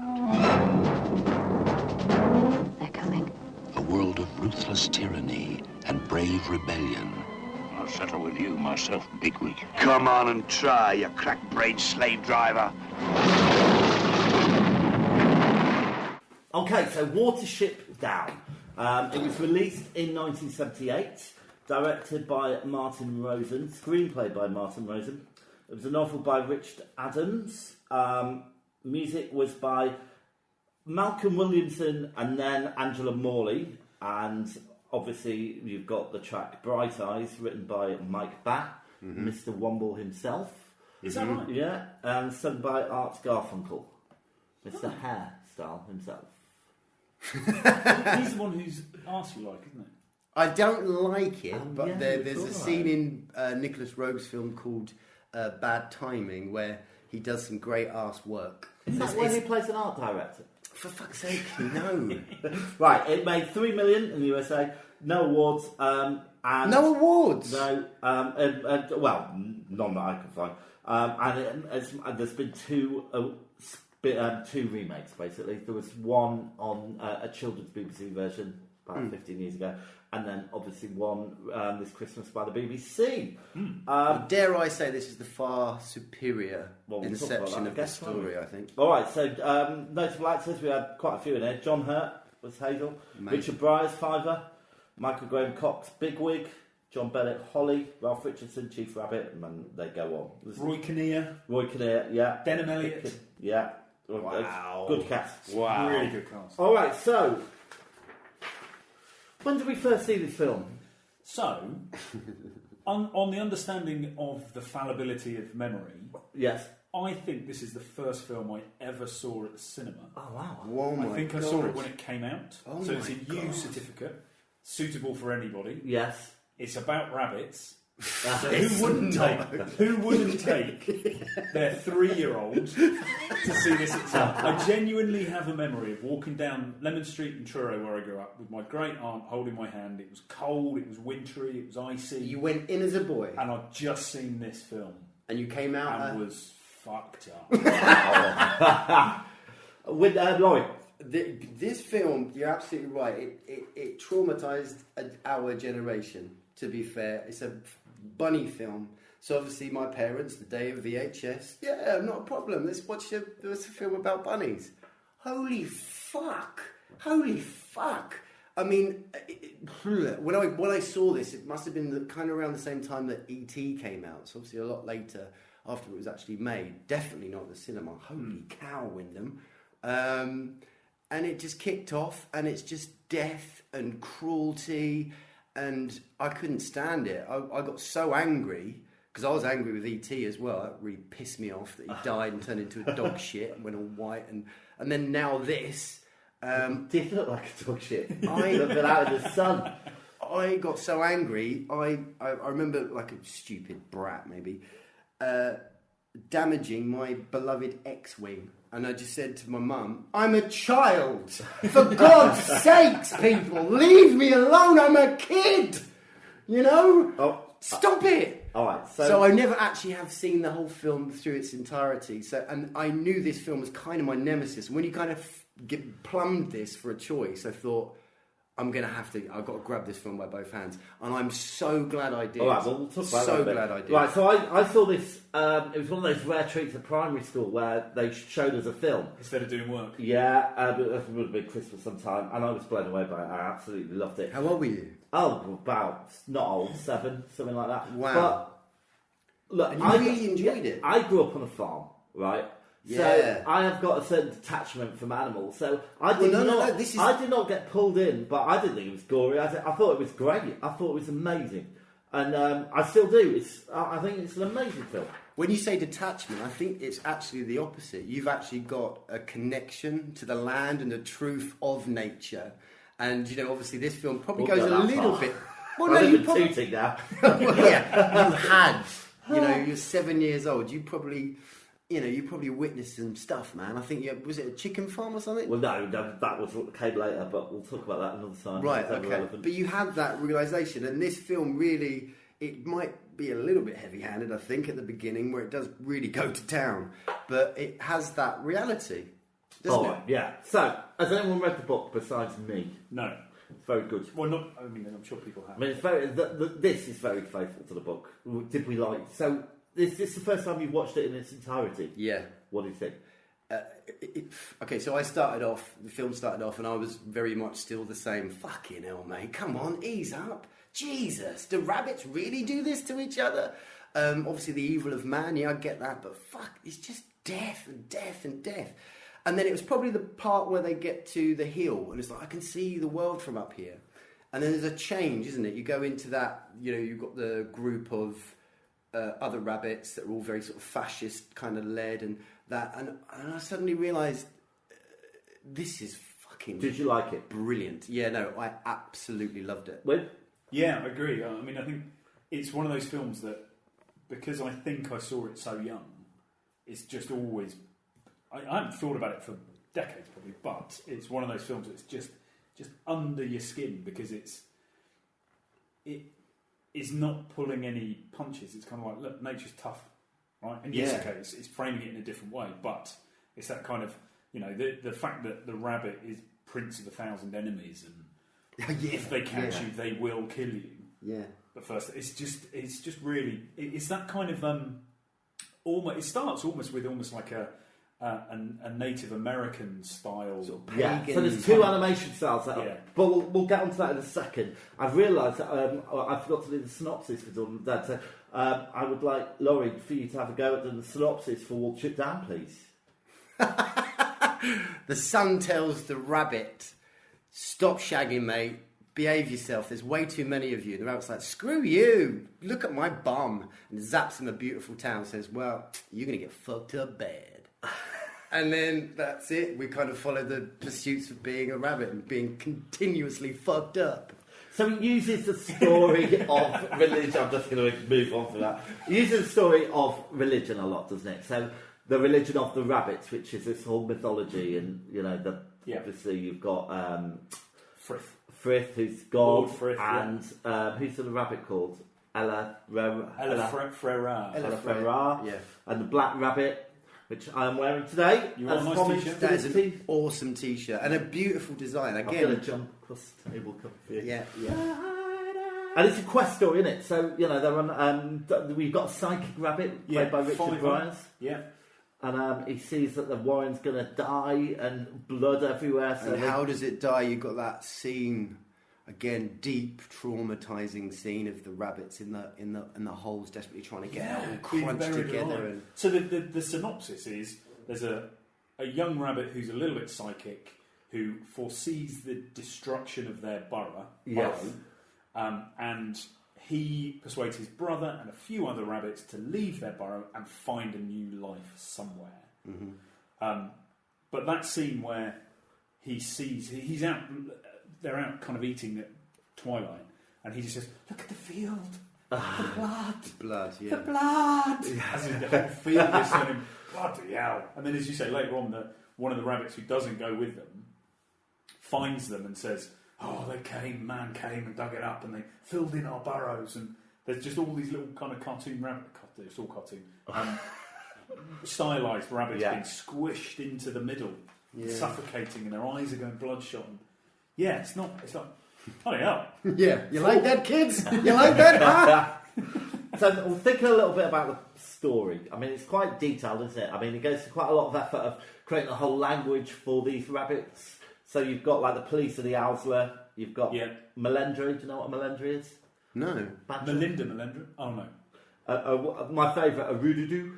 about? They're coming. A world of ruthless tyranny and brave rebellion. I'll settle with you myself, bigwig. Come on and try, you crack-brained slave driver. Okay, so Watership Down. It was released in 1978, directed by Martin Rosen, screenplay by Martin Rosen. It was a novel by Richard Adams. Music was by Malcolm Williamson and then Angela Morley. And obviously you've got the track Bright Eyes, written by Mike Batt, Mr. Womble himself. Is that right? Yeah, and sung by Art Garfunkel, Mr. Hairstyle himself. He's the one whose arse you like, isn't it? I don't like it, but yeah, there's a scene in Nicholas Rogue's film called Bad Timing where he does some great arse work. Is that when he plays an art director? For fuck's sake, no. Right, it made $3 million in the USA, no awards. And no awards? No, well, none that I can find. And there's been two remakes, basically. There was one on a children's BBC version about 15 years ago, and then obviously one this Christmas by the BBC. Dare I say this is the far superior we'll inception of the story, I think. All right, so notable actors, we had quite a few in there. John Hurt was Hazel, Richard Bryars, Fiver, Michael Graham Cox, Bigwig, John Bennett, Holly, Ralph Richardson, Chief Rabbit, and they go on. Roy Kinnear, yeah. Denham Elliott. Yeah. Wow. Good cast. Wow. Really good cast. All right, so when did we first see this film? So, on the understanding of the fallibility of memory, Yes. I think this is the first film I ever saw at the cinema. Oh, wow. Oh my I think I saw it when it came out. Oh so it's a my U God. certificate, suitable for anybody. Yes. It's about rabbits. So It's who wouldn't take their 3-year-old to see this itself? I genuinely have a memory of walking down Lemon Street in Truro, where I grew up, with my great aunt holding my hand. It was cold, it was wintry, it was icy. You went in as a boy, and I'd just seen this film and you came out and was fucked up. With Laurie. This film, you're absolutely right. It traumatized our generation. To be fair, it's a bunny film. So obviously, my parents, the day of VHS, yeah, not a problem. Let's watch a film about bunnies. Holy fuck! I mean, when I saw this, it must have been kind of around the same time that E.T. came out. So obviously, a lot later after it was actually made. Definitely not the cinema. Holy cow, Wyndham! And it just kicked off, and it's just death and cruelty. And I couldn't stand it. I got so angry, because I was angry with E.T. as well. That really pissed me off that he died and turned into a dog shit and went all white. And then now this. Did look like a dog shit. I looked out in the sun. I got so angry. I remember, like a stupid brat maybe, damaging my beloved X-Wing. And I just said to my mum, I'm a child. For God's sakes, people, leave me alone. I'm a kid. You know? Oh, stop it. All right. So I never actually have seen the whole film through its entirety. And I knew this film was kind of my nemesis. And when you kind of plumbed this for a choice, I thought, I've got to grab this film by both hands. And I'm so glad I did. All right, well, we'll talk about so that glad I did. Right, so I saw this, it was one of those rare treats at primary school where they showed us a film. Instead of doing work. Yeah, it would have been Christmas sometime, and I was blown away by it. I absolutely loved it. How old were you? Oh, about, not old, 7, something like that. Wow. But, look, and you really enjoyed it. I grew up on a farm, right? Yeah. So I have got a certain detachment from animals. So I did I did not get pulled in, but I didn't think it was gory. I thought it was great. I thought it was amazing, and I still do. I think it's an amazing film. When you say detachment, I think it's actually the opposite. You've actually got a connection to the land and the truth of nature, and obviously this film probably goes a little bit. Well, no, you probably tooting now. Well, yeah, you had. You're 7 years old. You probably witnessed some stuff, man. I think, was it a chicken farm or something? Well, no, that was what came later, but we'll talk about that another time. Right, okay. Relevant. But you had that realisation, and this film really, it might be a little bit heavy-handed, I think, at the beginning, where it does really go to town, but it has that reality, doesn't it? Yeah. So, has anyone read the book besides me? No. It's very good. Well, I'm sure people have. I mean, it's this is very faithful to the book. Did we like so? Is this the first time you've watched it in its entirety? Yeah. What do you think? Okay, so the film started off, and I was very much still the same. Fucking hell, mate, come on, ease up. Jesus, do rabbits really do this to each other? Obviously, the evil of man, yeah, I get that, but fuck, it's just death and death and death. And then it was probably the part where they get to the hill, and it's like, I can see the world from up here. And then there's a change, isn't it? You go into that, you've got the group of other rabbits that are all very sort of fascist kind of led, and that, and I suddenly realised this is fucking. Did you like it? Brilliant. Yeah, no, I absolutely loved it. When? Yeah, I agree. I mean, I think it's one of those films that, because I think I saw it so young, it's just always. I haven't thought about it for decades probably, but it's one of those films that's just under your skin because it's not pulling any punches. It's kind of like, look, nature's tough, right? And yes, okay, it's framing it in a different way, but it's that kind of, the fact that the rabbit is prince of 1,000 enemies, and if they catch you, they will kill you. Yeah. But first, it's just really, it's that kind of almost. It starts almost with like a Native American style. Sort of pagan. So there's two animation styles, but we'll get onto that in a second. I've realised that I forgot to do the synopsis for Dawn of the Dead. So I would like, Laurie, for you to have a go at the synopsis for Watership Down, please. The sun tells the rabbit, stop shagging, mate. Behave yourself. There's way too many of you. And the rabbit's like, screw you. Look at my bum. And zaps him a beautiful town. Says, well, you're going to get fucked up bad. And then that's it. We kind of follow the pursuits of being a rabbit and being continuously fucked up. So it uses the story of religion. I'm just going to move on from that. It uses the story of religion a lot, doesn't it? So the religion of the rabbits, which is this whole mythology, and obviously you've got Frith, who's God, Lord Frith, and who's the rabbit called? Ella Frera. Yeah. And the black rabbit, which I am wearing today. You want a nice t-shirt? That is an awesome t-shirt and a beautiful design. Again, I'm going to jump across the table. Yeah. And it's a quest story, isn't it? So they're on. We've got a psychic rabbit played by Richard Bryars. Yeah. And he sees that the Warren's going to die and blood everywhere. So and how does it die? You've got that scene again, deep, traumatizing scene of the rabbits in the holes, desperately trying to get out and crunched together. And so the synopsis is there's a young rabbit who's a little bit psychic who foresees the destruction of their burrow. And he persuades his brother and a few other rabbits to leave their burrow and find a new life somewhere. Mm-hmm. But that scene where he sees he's out, they're out kind of eating at twilight, and he just says, "Look at the field, the blood, yeah. The blood." As in the whole field is turning bloody hell. And then, as you say later on, one of the rabbits who doesn't go with them finds them and says, "Oh, man came and dug it up, and they filled in our burrows." And there's just all these little kind of cartoon it's all cartoon, stylised rabbits being squished into the middle, suffocating, and their eyes are going bloodshot. And it's not. Oh hell! Yeah, you like that, kids? You like that? Huh? So we're thinking a little bit about the story. I mean, it's quite detailed, isn't it? I mean, it goes to quite a lot of effort of creating a whole language for these rabbits. So you've got like the police of the Owsler. You've got Melendry. Do you know what a Melendry is? No. Badger? Melinda Melendry? Oh no. My favourite, a Roodadoo.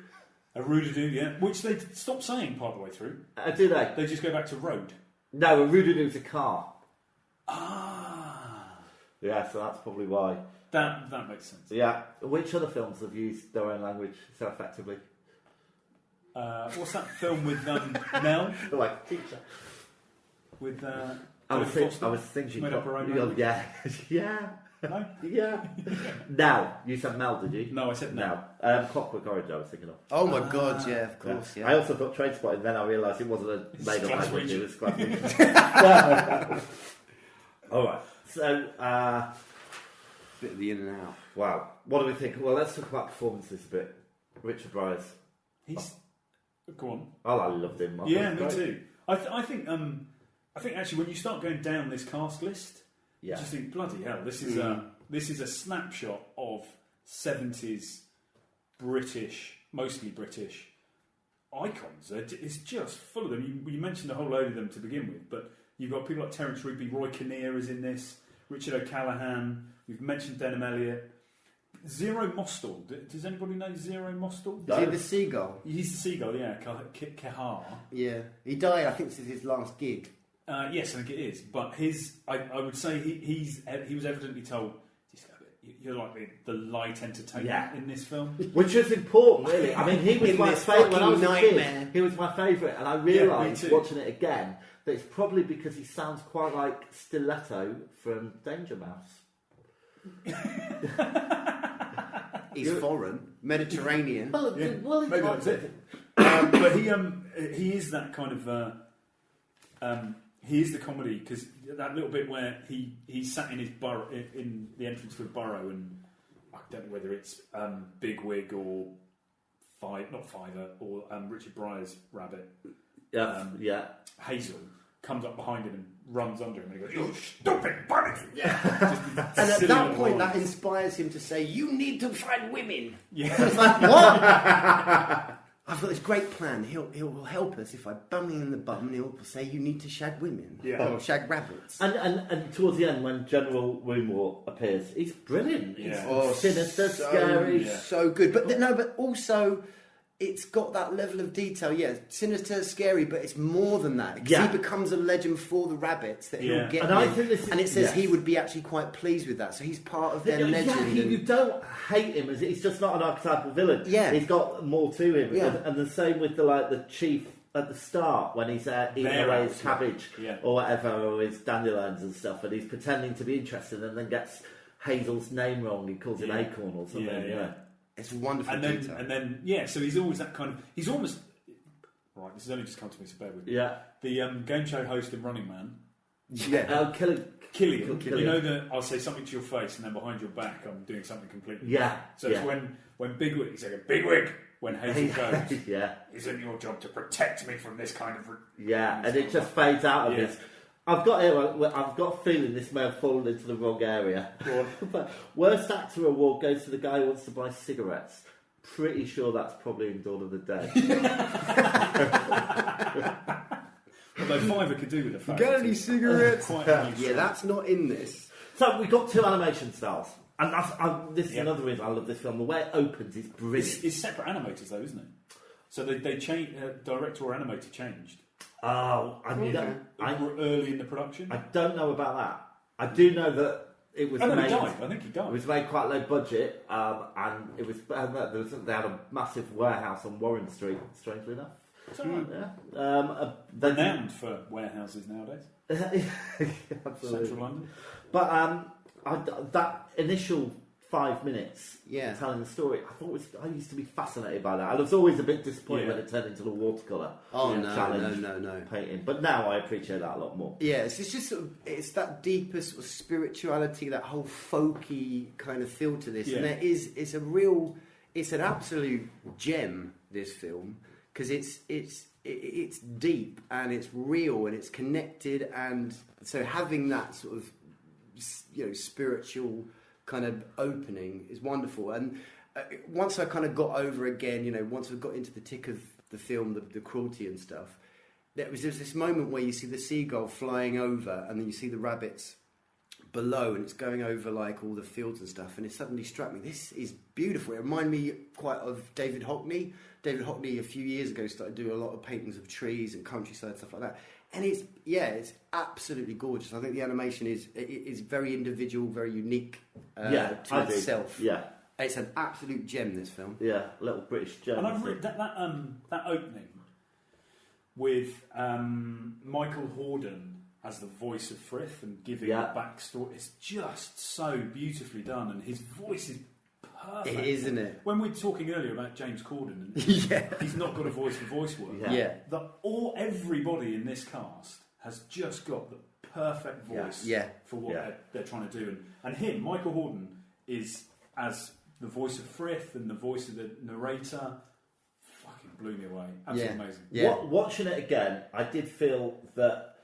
A Roodadoo, yeah. Which they stop saying part of the way through. Do they? They just go back to road. No, a Roodadoo's a car. Ah. Yeah, so that's probably why. That makes sense. Yeah. Which other films have used their own language so effectively? What's that film with Mel? Like teacher. With I was thinking. Made up her own language. Yeah. No? Yeah. Now, you said Mel, did you? No, I said now. Clockwork Orange, I was thinking of. Oh my god, yeah, of course. Yeah. I also thought Trainspotting, then I realised it wasn't a made-up language, it was Glaswegian. Alright, so... bit of the in and out. Wow. What do we think? Well, let's talk about performances a bit. Richard Bryars. Go on. Oh, I loved him. Me too. I think actually when you start going down this cast list, you just think, bloody hell, this is a snapshot of 70s British, mostly British icons. It's just full of them. You mentioned a whole load of them to begin with, but you've got people like Terence Rigby, Roy Kinnear is in this, Richard O'Callaghan, we've mentioned Denham Elliott. Zero Mostel. Does anybody know Zero Mostel? Is he the seagull? He's the seagull, yeah. Kehar. Yeah. He died, I think this is his last gig. Yes, I think it is. But I would say he was evidently told, you're like the light entertainment in this film. Which is important, really. I mean, he was my favourite when I was a kid. Nightmare. He was my favourite, and I realised watching it again that it's probably because he sounds quite like Stiletto from Danger Mouse. He's foreign, Mediterranean. Well, maybe that's it. But he is that kind of. He is the comedy because that little bit where he sat in his burrow in the entrance to a burrow, and I don't know whether it's Bigwig or not Fiver or Richard Pryor's rabbit. Hazel comes up behind him and runs under him and he goes, "You stupid bunny!" Yeah. And at that point, that inspires him to say, "You need to find women." Yeah. It's like, what? I've got this great plan. He'll help us if I bum him in the bum, and he'll say, "You need to shag women." Or shag rabbits. And towards the end, when General Woundwort appears, he's brilliant. Yeah. He's sinister, scary. So good. But also, it's got that level of detail. Yeah, sinister, scary, but it's more than that. Because he becomes a legend for the rabbits that he'll get. And I think this is, and it says he would be actually quite pleased with that. So he's part of their legend. You don't hate him as he's just not an archetypal villain. Yeah, he's got more to him. Yeah. And the same with the chief at the start when he's eating away his cabbage or whatever, or his dandelions and stuff, and he's pretending to be interested, and then gets Hazel's name wrong. He calls it Acorn or something. It's wonderful. And then, so he's always that kind of. He's almost right. This has only just come to me, so bear with me. Yeah. The game show host and Running Man. Yeah. Killian. You know that I'll say something to your face, and then behind your back, I'm doing something completely. Yeah. So it's when Bigwig, he's like a Bigwig. When Hazel goes, isn't your job to protect me from this kind of? And it just fades out of this. I've got a feeling this may have fallen into the wrong area. But worst actor award goes to the guy who wants to buy cigarettes. Pretty sure that's probably in Dawn of the Dead. Although Fiver could do with a fact. Got any cigarettes? That's not in this. So we've got two animation styles. And this is another reason I love this film. The way it opens is brilliant. It's separate animators though, isn't it? So they changed, director or animator changed. Oh, early in the production? I don't know about that. I do know that it was made... He died. I think he died. It was made quite low budget, and it was... they had a massive warehouse on Warren Street, strangely enough. Is that right? Yeah. Renowned for warehouses nowadays. Absolutely. Central London. But that initial 5 minutes telling the story, I used to be fascinated by that. I was always a bit disappointed when it turned into the watercolour challenge painting. But now I appreciate that a lot more. Yeah, it's just sort of, it's that deeper sort of spirituality, that whole folky kind of feel to this. And it's an absolute gem, this film, because it's deep and it's real and it's connected, and so having that sort of spiritual kind of opening is wonderful. And once I kind of got over again, once I got into the tick of the film, the cruelty and stuff, there's this moment where you see the seagull flying over and then you see the rabbits below, and it's going over like all the fields and stuff, and it suddenly struck me, this is beautiful. It reminded me quite of David Hockney. David Hockney a few years ago started doing a lot of paintings of trees and countryside, stuff like that. And it's absolutely gorgeous. I think the animation is very individual, very unique to itself. Yeah, it's an absolute gem, this film. Yeah, little British gem. And I've read that opening with Michael Hordern as the voice of Frith and giving the backstory. It's just so beautifully done, and his voice is perfect. It is, isn't it? When we were talking earlier about James Corden, and he's not got a voice for voice work. Everybody in this cast has just got the perfect voice for what they're trying to do. And him, Michael Hordern, is as the voice of Frith and the voice of the narrator. Fucking blew me away. Absolutely amazing. Yeah. Watching it again, I did feel that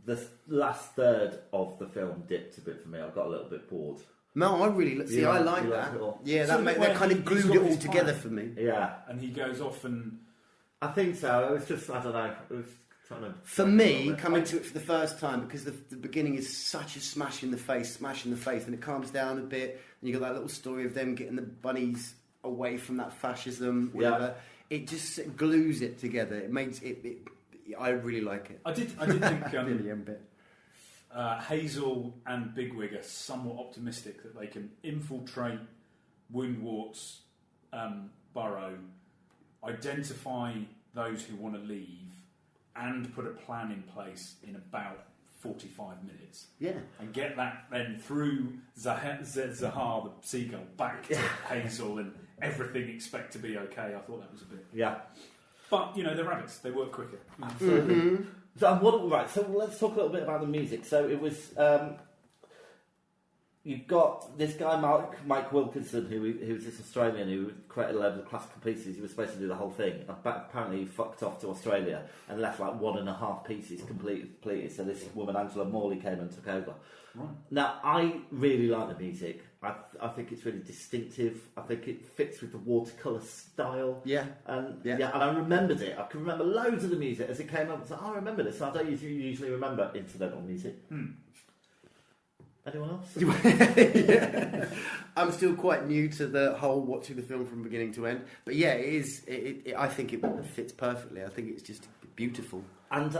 the last third of the film dipped a bit for me. I got a little bit bored. No, I really see. I like that. Yeah, that kind of glued it all together for me. Yeah, and he goes off and I think so. It was just, I don't know. It was For me, coming to it for the first time, because the beginning is such a smash in the face, and it calms down a bit, and you got that little story of them getting the bunnies away from that fascism, whatever. Yeah. It just glues it together. It makes it. I really like it. I did think Hazel and Bigwig are somewhat optimistic that they can infiltrate Woundwart's burrow, identify those who want to leave, and put a plan in place in about 45 minutes. Yeah. And get that then through Zahar the seagull back to Hazel, and everything expect to be okay. I thought that was a bit... Yeah. But, they're rabbits. They work quicker. Mm-hmm. So let's talk a little bit about the music. So it was... you've got this guy, Mike Wilkinson, who was this Australian who created a load of classical pieces. He was supposed to do the whole thing. Apparently he fucked off to Australia and left like 1.5 pieces completed. So this woman, Angela Morley, came and took over. Right. Now, I really like the music. I think it's really distinctive. I think it fits with the watercolour style. Yeah. And I remembered it. I can remember loads of the music as it came up. So I remember this. I don't usually remember incidental music. Anyone else? Yeah. I'm still quite new to the whole watching the film from beginning to end, but yeah, it is. I think it fits perfectly. I think it's just beautiful. And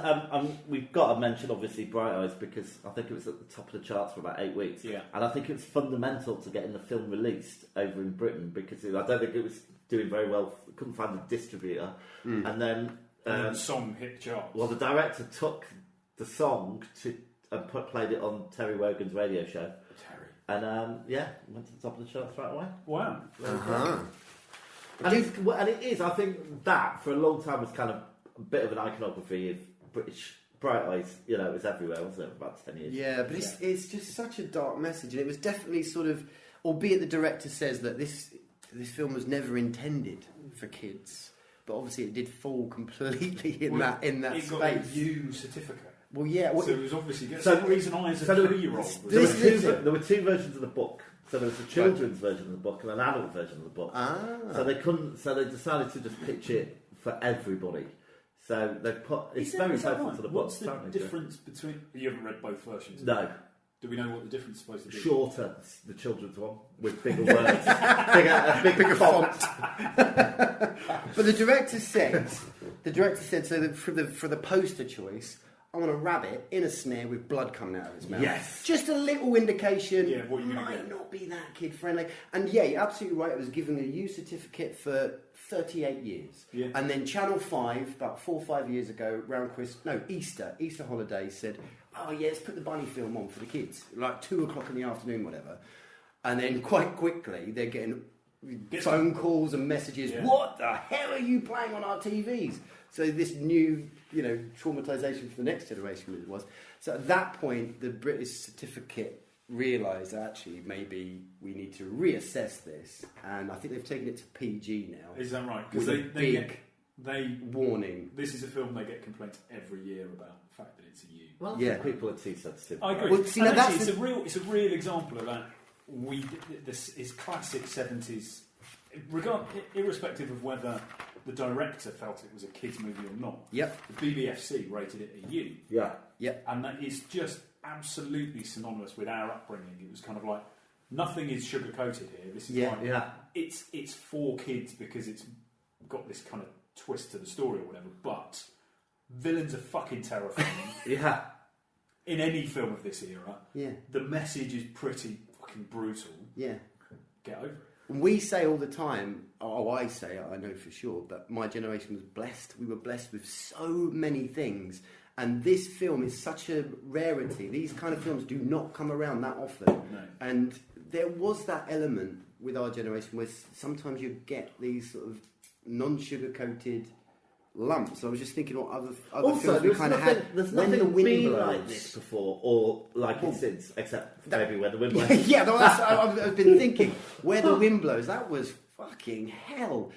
we've got to mention obviously Bright Eyes, because I think it was at the top of the charts for about 8 weeks. Yeah. And I think it was fundamental to getting the film released over in Britain, because I don't think it was doing very well. Couldn't find a distributor, and then the song hit the charts. Well, the director took the song and played it on Terry Wogan's radio show. And went to the top of the charts right away. Wow. And it is, I think that for a long time was kind of a bit of an iconography of British Bright Eyes. You know, it was everywhere, wasn't it, for about 10 years? Yeah, but it's just such a dark message, and it was definitely sort of, albeit the director says that this film was never intended for kids, but obviously it did fall completely in that space. It got a U certificate. Well, yeah. So it was obviously good. So the reason I, as a 3-year-old... There were two versions of the book. So there was a children's version of the book and an adult version of the book. So they couldn't. So they decided to just pitch it for everybody. So they put. It's very faithful to the book. What's the difference between? You haven't read both versions. No. Do we know what the difference is supposed to be? Shorter, the children's one, with bigger words, bigger font. But the director said so that for the poster choice, I want a rabbit in a snare with blood coming out of its mouth. Yes. Just a little indication. Yeah, what you're might not be that kid friendly. And yeah, you're absolutely right. It was given a U certificate for 38 years. Yeah. And then Channel 5, about 4 or 5 years ago, Easter holiday, said, oh yeah, let's put the bunny film on for the kids. Like 2 o'clock in the afternoon, whatever. And then quite quickly, they're getting phone calls and messages. Yeah. What the hell are you playing on our TVs? So this new, traumatisation for the next generation it was. So at that point, the British certificate realised that actually maybe we need to reassess this, and I think they've taken it to PG now. Is that right? Because they warning. This is a film they get complaints every year about the fact that it's a U. Well, yeah, people are too sensitive. I agree. Well, see, now actually, it's a real example of that. This is classic 70s, irrespective of whether the director felt it was a kids' movie or not. Yep. The BBFC rated it a U. Yeah. Yep. And that is just absolutely synonymous with our upbringing. It was kind of like, nothing is sugar-coated here. This is it's for kids because it's got this kind of twist to the story or whatever, but villains are fucking terrifying. Yeah. In any film of this era. Yeah. The message is pretty fucking brutal. Yeah. Get over it. We say all the time, I say, I know for sure, but my generation was blessed. We were blessed with so many things. And this film is such a rarity. These kind of films do not come around that often. No. And there was that element with our generation where sometimes you get these sort of non-sugar-coated lumps. I was just thinking what other films we kind of had. There's When nothing the Wind been Blows. like this before, or like it since, except maybe When the Wind Blows. Yeah, I've been thinking. Where the Wind Blows, that was fucking hell.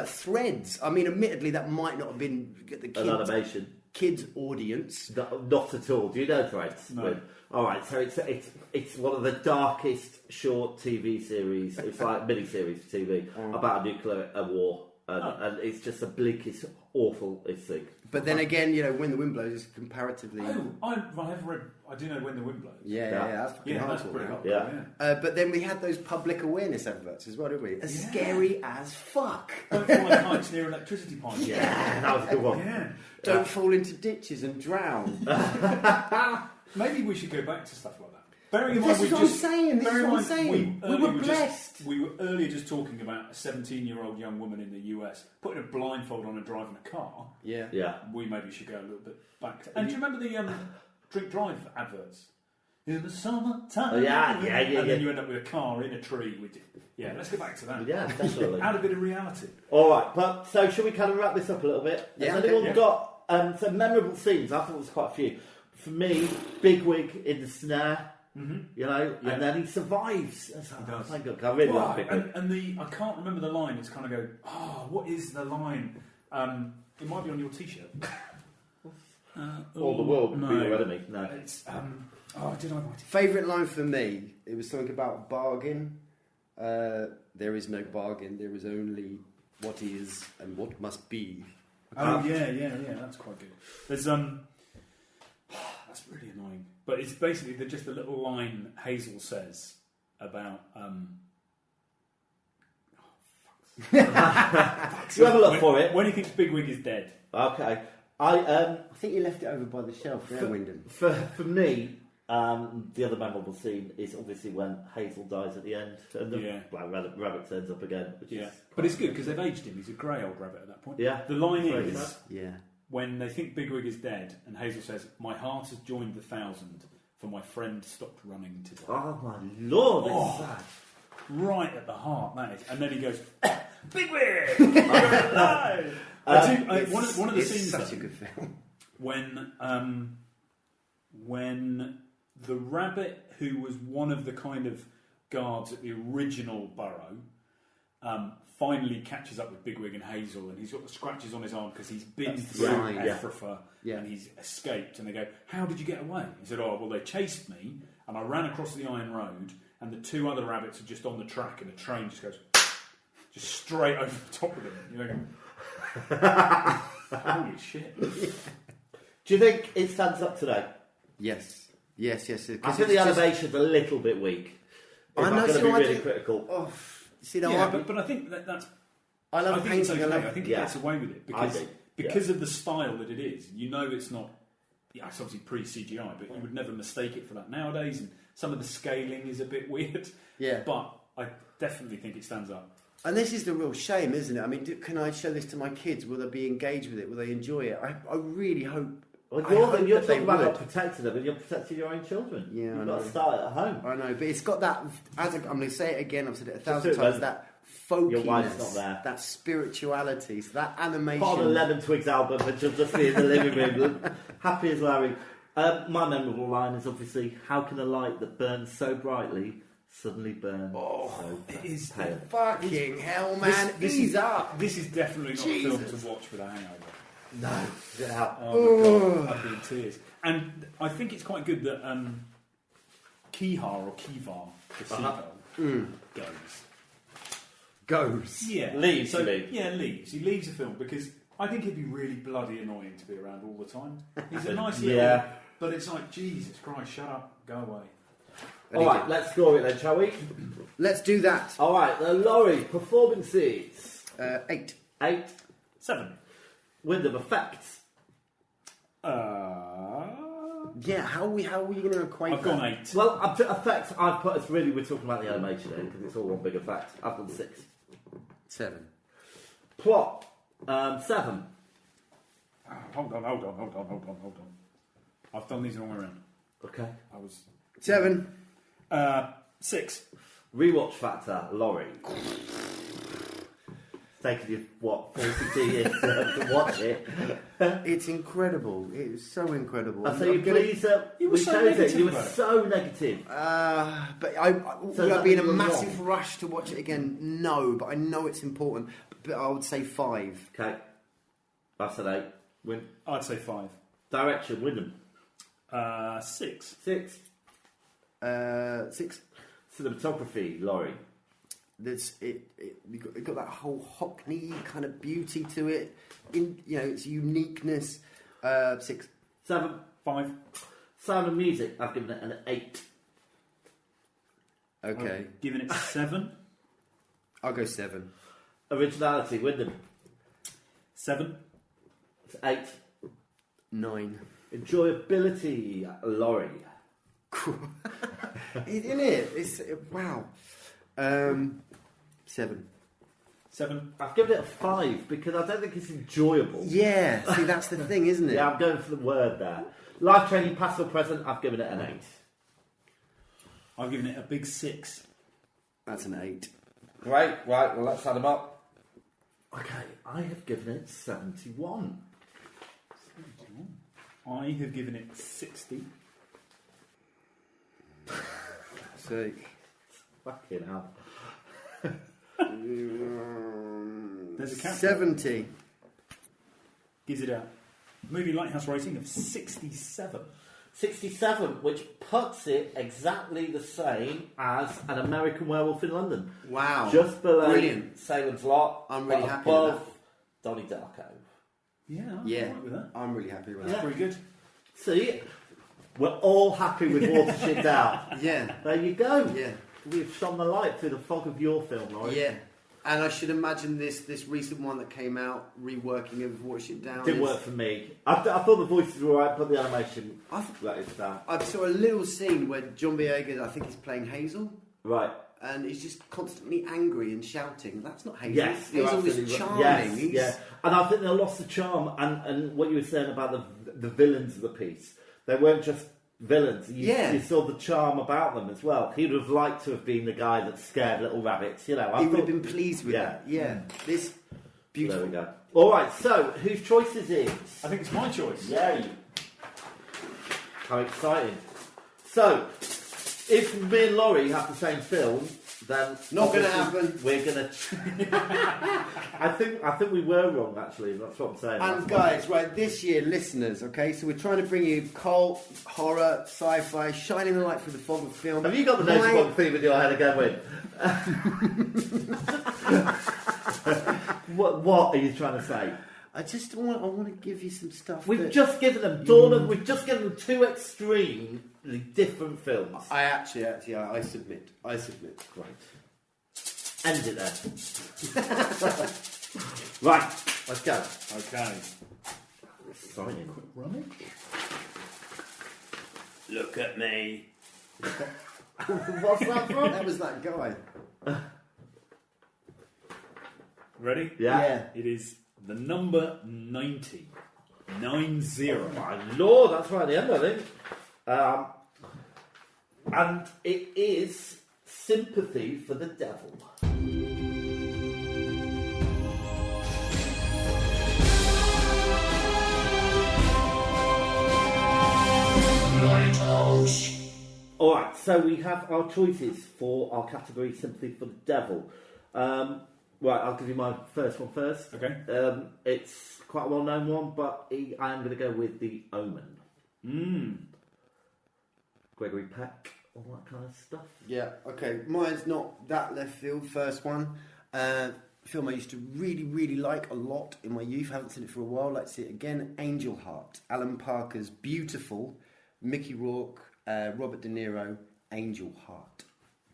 Threads. I mean, admittedly, that might not have been the kids' audience. Not at all. Do you know Threads? No. All right, so it's one of the darkest short TV series. It's like mini-series for TV about a nuclear war. and it's just the bleakest, awful thing. But then again, you know, When the Wind Blows is comparatively. Oh, I've read. I do know When the Wind Blows. Yeah, that's fucking that's hardcore, pretty man. hardcore. Yeah. But then we had those public awareness adverts as well, didn't we? As scary as fuck. Don't fly kites near electricity points. Yeah, that was a good one. Yeah. Don't fall into ditches and drown. Maybe we should go back to stuff like that. Bearing in This mind, is what I'm saying. This is what I'm saying. We were blessed. We were earlier just talking about a 17-year-old young woman in the US putting a blindfold on and driving a car. Yeah. Yeah. We maybe should go a little bit back. And do you remember the drink drive adverts? In the summertime. Oh, yeah. And then you end up with a car in a tree. Yeah, let's go back to that. Yeah, definitely. Add a bit of reality. All right, but so should we kind of wrap this up a little bit? Yeah, Has okay. anyone got some memorable scenes? I thought there was quite a few. For me, Bigwig in the snare. You know, and then he survives. Thank God. I really like Bigwig. And I can't remember the line. It's kind of go, what is the line? It might be on your T-shirt. All the world will be your enemy. No. It's, did I write it? Favourite line for me, it was something about bargain. There is no bargain, there is only what is and what must be. Oh, yeah, that's quite good. There's, that's really annoying. But it's basically just a little line Hazel says about, You have a look for it. When he thinks Bigwig is dead. Okay. I think you left it over by the shelf there, Wyndham. For me, the other memorable scene is obviously when Hazel dies at the end and the black rabbit turns up again. But it's good because they've aged him. He's a grey old rabbit at that point. Yeah. The line Very is sad. when they think Bigwig is dead and Hazel says, "My heart has joined the 1,000, for my friend stopped running today." Oh my Lord, it's sad. Right at the heart, that is. And then he goes, "Bigwig, you're alive!" One of the scenes, such a good film. When the rabbit, who was one of the kind of guards at the original burrow, finally catches up with Bigwig and Hazel, and he's got the scratches on his arm because he's been through Africa and he's escaped. And they go, "How did you get away?" He said, "Oh, well, they chased me, and I ran across the Iron Road, and the two other rabbits are just on the track, and the train just goes just straight over the top of them." You know, holy shit! Do you think it stands up today? Yes. I think the animation's a little bit weak. If I'm going to be really critical. Oh, but I think that's. I love think it's painting. okay. I think it gets away with it because of the style that it is. You know, it's not. Yeah, it's obviously pre-CGI, but you would never mistake it for that nowadays. And some of the scaling is a bit weird. Yeah, but I definitely think it stands up. And this is the real shame, isn't it? I mean, can I show this to my kids? Will they be engaged with it? Will they enjoy it? I really hope. Well, you're talking about not protecting them, and you're protecting your own children. Yeah, you've got to start at home. I know, but it's got that. I'm going to say it again. I've said it 1,000 times. That folkiness, your wife's not there. That spirituality, so that animation. Part of the Lemon Twigs album, but you'll just be in the living room, happy as Larry. My memorable line is obviously, "How can a light that burns so brightly suddenly burn so it is pale?" Fucking hell, man! This is up. This is definitely not a film to watch with a hangover. No, get out. Oh my God, I'd be in tears. And I think it's quite good that Kihar or Kivar, the seagull, goes. Yeah. Leaves, leaves. He leaves the film because I think it'd be really bloody annoying to be around all the time. He's a nice little... But it's like, Jesus Christ, shut up, go away. Alright, let's score it then, shall we? Let's do that. Alright, the Laurie performances. 8. 7. Wyndham effects. Yeah, how are we going to equate I've gone 8. Well, effects, I've put, we're talking about the animation here, because it's all one big effect. I've done 6. 7. Plot, 7. Hold on. I've done these the wrong way around. Okay. I was... 7. 6. Rewatch factor, Laurie. It's taken you, 42 years to watch it? It's incredible. It's so incredible. So you please, you were so negative. You were so negative. But would I be in a massive rush to watch it again? No, but I know it's important. But I would say 5. Okay. I said 8. I'd say 5. Direction, Wyndham. 6. 6. 6. Cinematography, Laurie. It got that whole Hockney kind of beauty to it. Its uniqueness. 6. 7. 5. Sound of Music, I've given it an 8. Okay. I'm giving it 7. I'll go 7. Originality, Wyndham. 7. It's 8. 9. Enjoyability, Laurie. Isn't it? It's wow. 7. 7. I've given it a 5 because I don't think it's enjoyable. Yeah, see, that's the thing, isn't it? Yeah, I'm going for the word there. Life Training, Past or Present, I've given it an 8. I've given it a big 6. That's an 8. Great, right, well, let's add them up. Okay, I have given it 71. 71. I have given it 60. So, fucking hell. There's a count. 70. Gives it a movie Lighthouse rating of 67. 67, which puts it exactly the same as An American Werewolf in London. Wow. Just below Brilliant. Salem's Lot. I'm really but happy with above Donnie Darko. Yeah, I'm Yeah, alright with that. I'm really happy with That's that. pretty good. See, we're all happy with Watership Down. Yeah. There you go. Yeah. We've shone the light through the fog of your film, Laurie. Yeah. And I should imagine this recent one that came out, reworking of Watership Down. Didn't work for me. I thought the voices were alright, but the animation let it down. I saw a little scene where John Boyega, I think he's playing Hazel, Right. and he's just constantly angry and shouting. That's not Hazel. Yes, you're Hazel is absolutely right. charming. Yes, yeah. And I think they lost the charm. And what you were saying about the villains of the piece, they weren't just villains. You saw the charm about them as well. He would have liked to have been the guy that scared little rabbits. He would have been pleased with that. Yeah. This beautiful. There we go. All right. So whose choice is it? I think it's my choice. Yay! How exciting! So, if me and Laurie have the same film, then not going to happen. We're going to. I think we were wrong. Actually, that's what I'm saying. And guys, right, this year, listeners, okay, so we're trying to bring you cult, horror, sci-fi, shining the light through the fog of film. Have you got the James Bond theme in your head again, Win? What are you trying to say? I want to give you some stuff. We've just given them we've just given them two extremely different films. I submit. Right. End it there. Right, let's go. Okay. Exciting. Quick rummage. Look at me. What's that from? That was that guy. Ready? Yeah. It is the number 90. 90. Oh my lord, that's right at the end, I think. And it is Sympathy for the Devil. Lighthouse. Alright, so we have our choices for our category Sympathy for the Devil. Right, I'll give you my first one first. Okay. It's quite a well-known one, but I am going to go with The Omen. Gregory Peck, all that kind of stuff. Yeah, okay. Mine's not that left field, first one. Film I used to really, really like a lot in my youth. Haven't seen it for a while. Like to see it again. Angel Heart. Alan Parker's beautiful. Mickey Rourke, Robert De Niro. Angel Heart.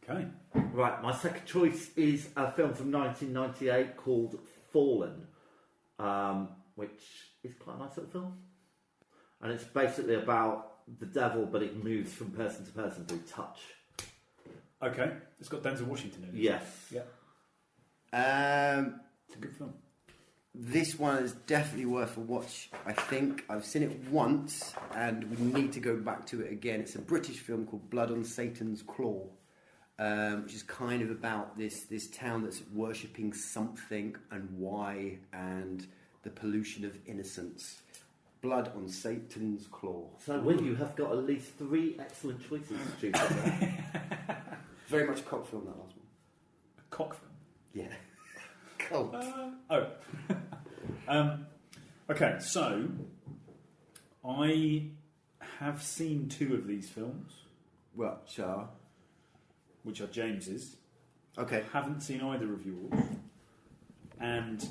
Okay. Right, my second choice is a film from 1998 called Fallen, which is quite a nice little film. And it's basically about the devil, but it moves from person to person through touch. Okay. It's got Denzel Washington in it. Yes. Yeah. It's a good film. This one is definitely worth a watch, I think. I've seen it once, and we need to go back to it again. It's a British film called Blood on Satan's Claw. Which is kind of about this town that's worshipping something and why, and the pollution of innocence. Blood on Satan's Claw. So, Will, you have got at least 3 excellent choices to choose from. Very much a cult film, that last one. A cock film? Yeah. Cult. Okay, so I have seen 2 of these films. Well, sure. Which are James's. Okay. Haven't seen either of yours. And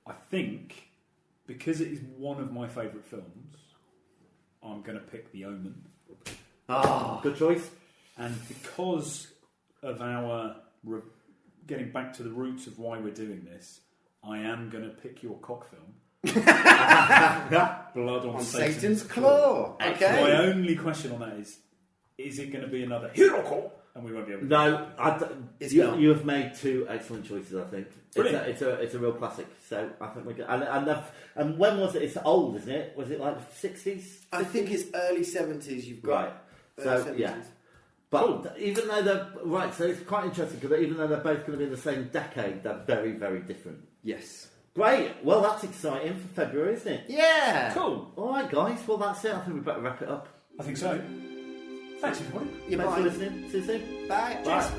I think, because it is one of my favourite films, I'm going to pick The Omen. Good choice. And because of our getting back to the roots of why we're doing this, I am going to pick your cock film. Blood on Satan's Claw. Okay. My only question on that is it going to be another Hiroko? And we won't be able to. No, you have made two excellent choices. I think Brilliant. it's a real classic. So I think we're good. And when was it? It's old, isn't it? Was it like 60s? I think it's early 70s. You've got right. So 70s. yeah. But even though they're right, so it's quite interesting because even though they're both going to be in the same decade, they're very, very different. Yes. Great. Well, that's exciting for February, isn't it? Yeah. Cool. All right, guys. Well, that's it. I think we better wrap it up. I think so. Thanks, everybody. Thanks for listening. See you soon. Bye. Bye.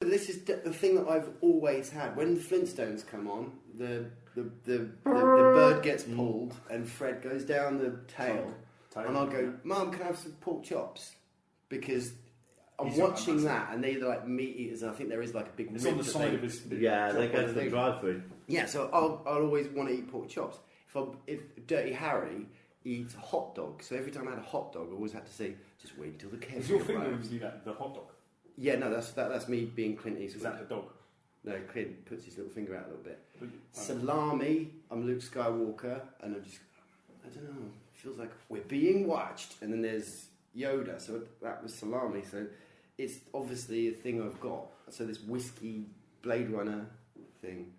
This is the thing that I've always had. When the Flintstones come on, the bird gets pulled and Fred goes down the tail, and I'll go, "Mum, can I have some pork chops?" Because I'm watching that, and they're like meat eaters. And I think there is like a big. It's on the side of his. Yeah, they go to the drive-through. Yeah, so I'll always want to eat pork chops. If Dirty Harry eats a hot dog, so every time I had a hot dog, I always had to say, "Just wait until the ketchup." Is your finger usually the hot dog? Yeah, no, that's me being Clint Eastwood. Is that the dog? No, Clint puts his little finger out a little bit. Salami, I'm Luke Skywalker, and I don't know, it feels like we're being watched. And then there's Yoda, so that was salami. So it's obviously a thing I've got. So this whiskey Blade Runner thing.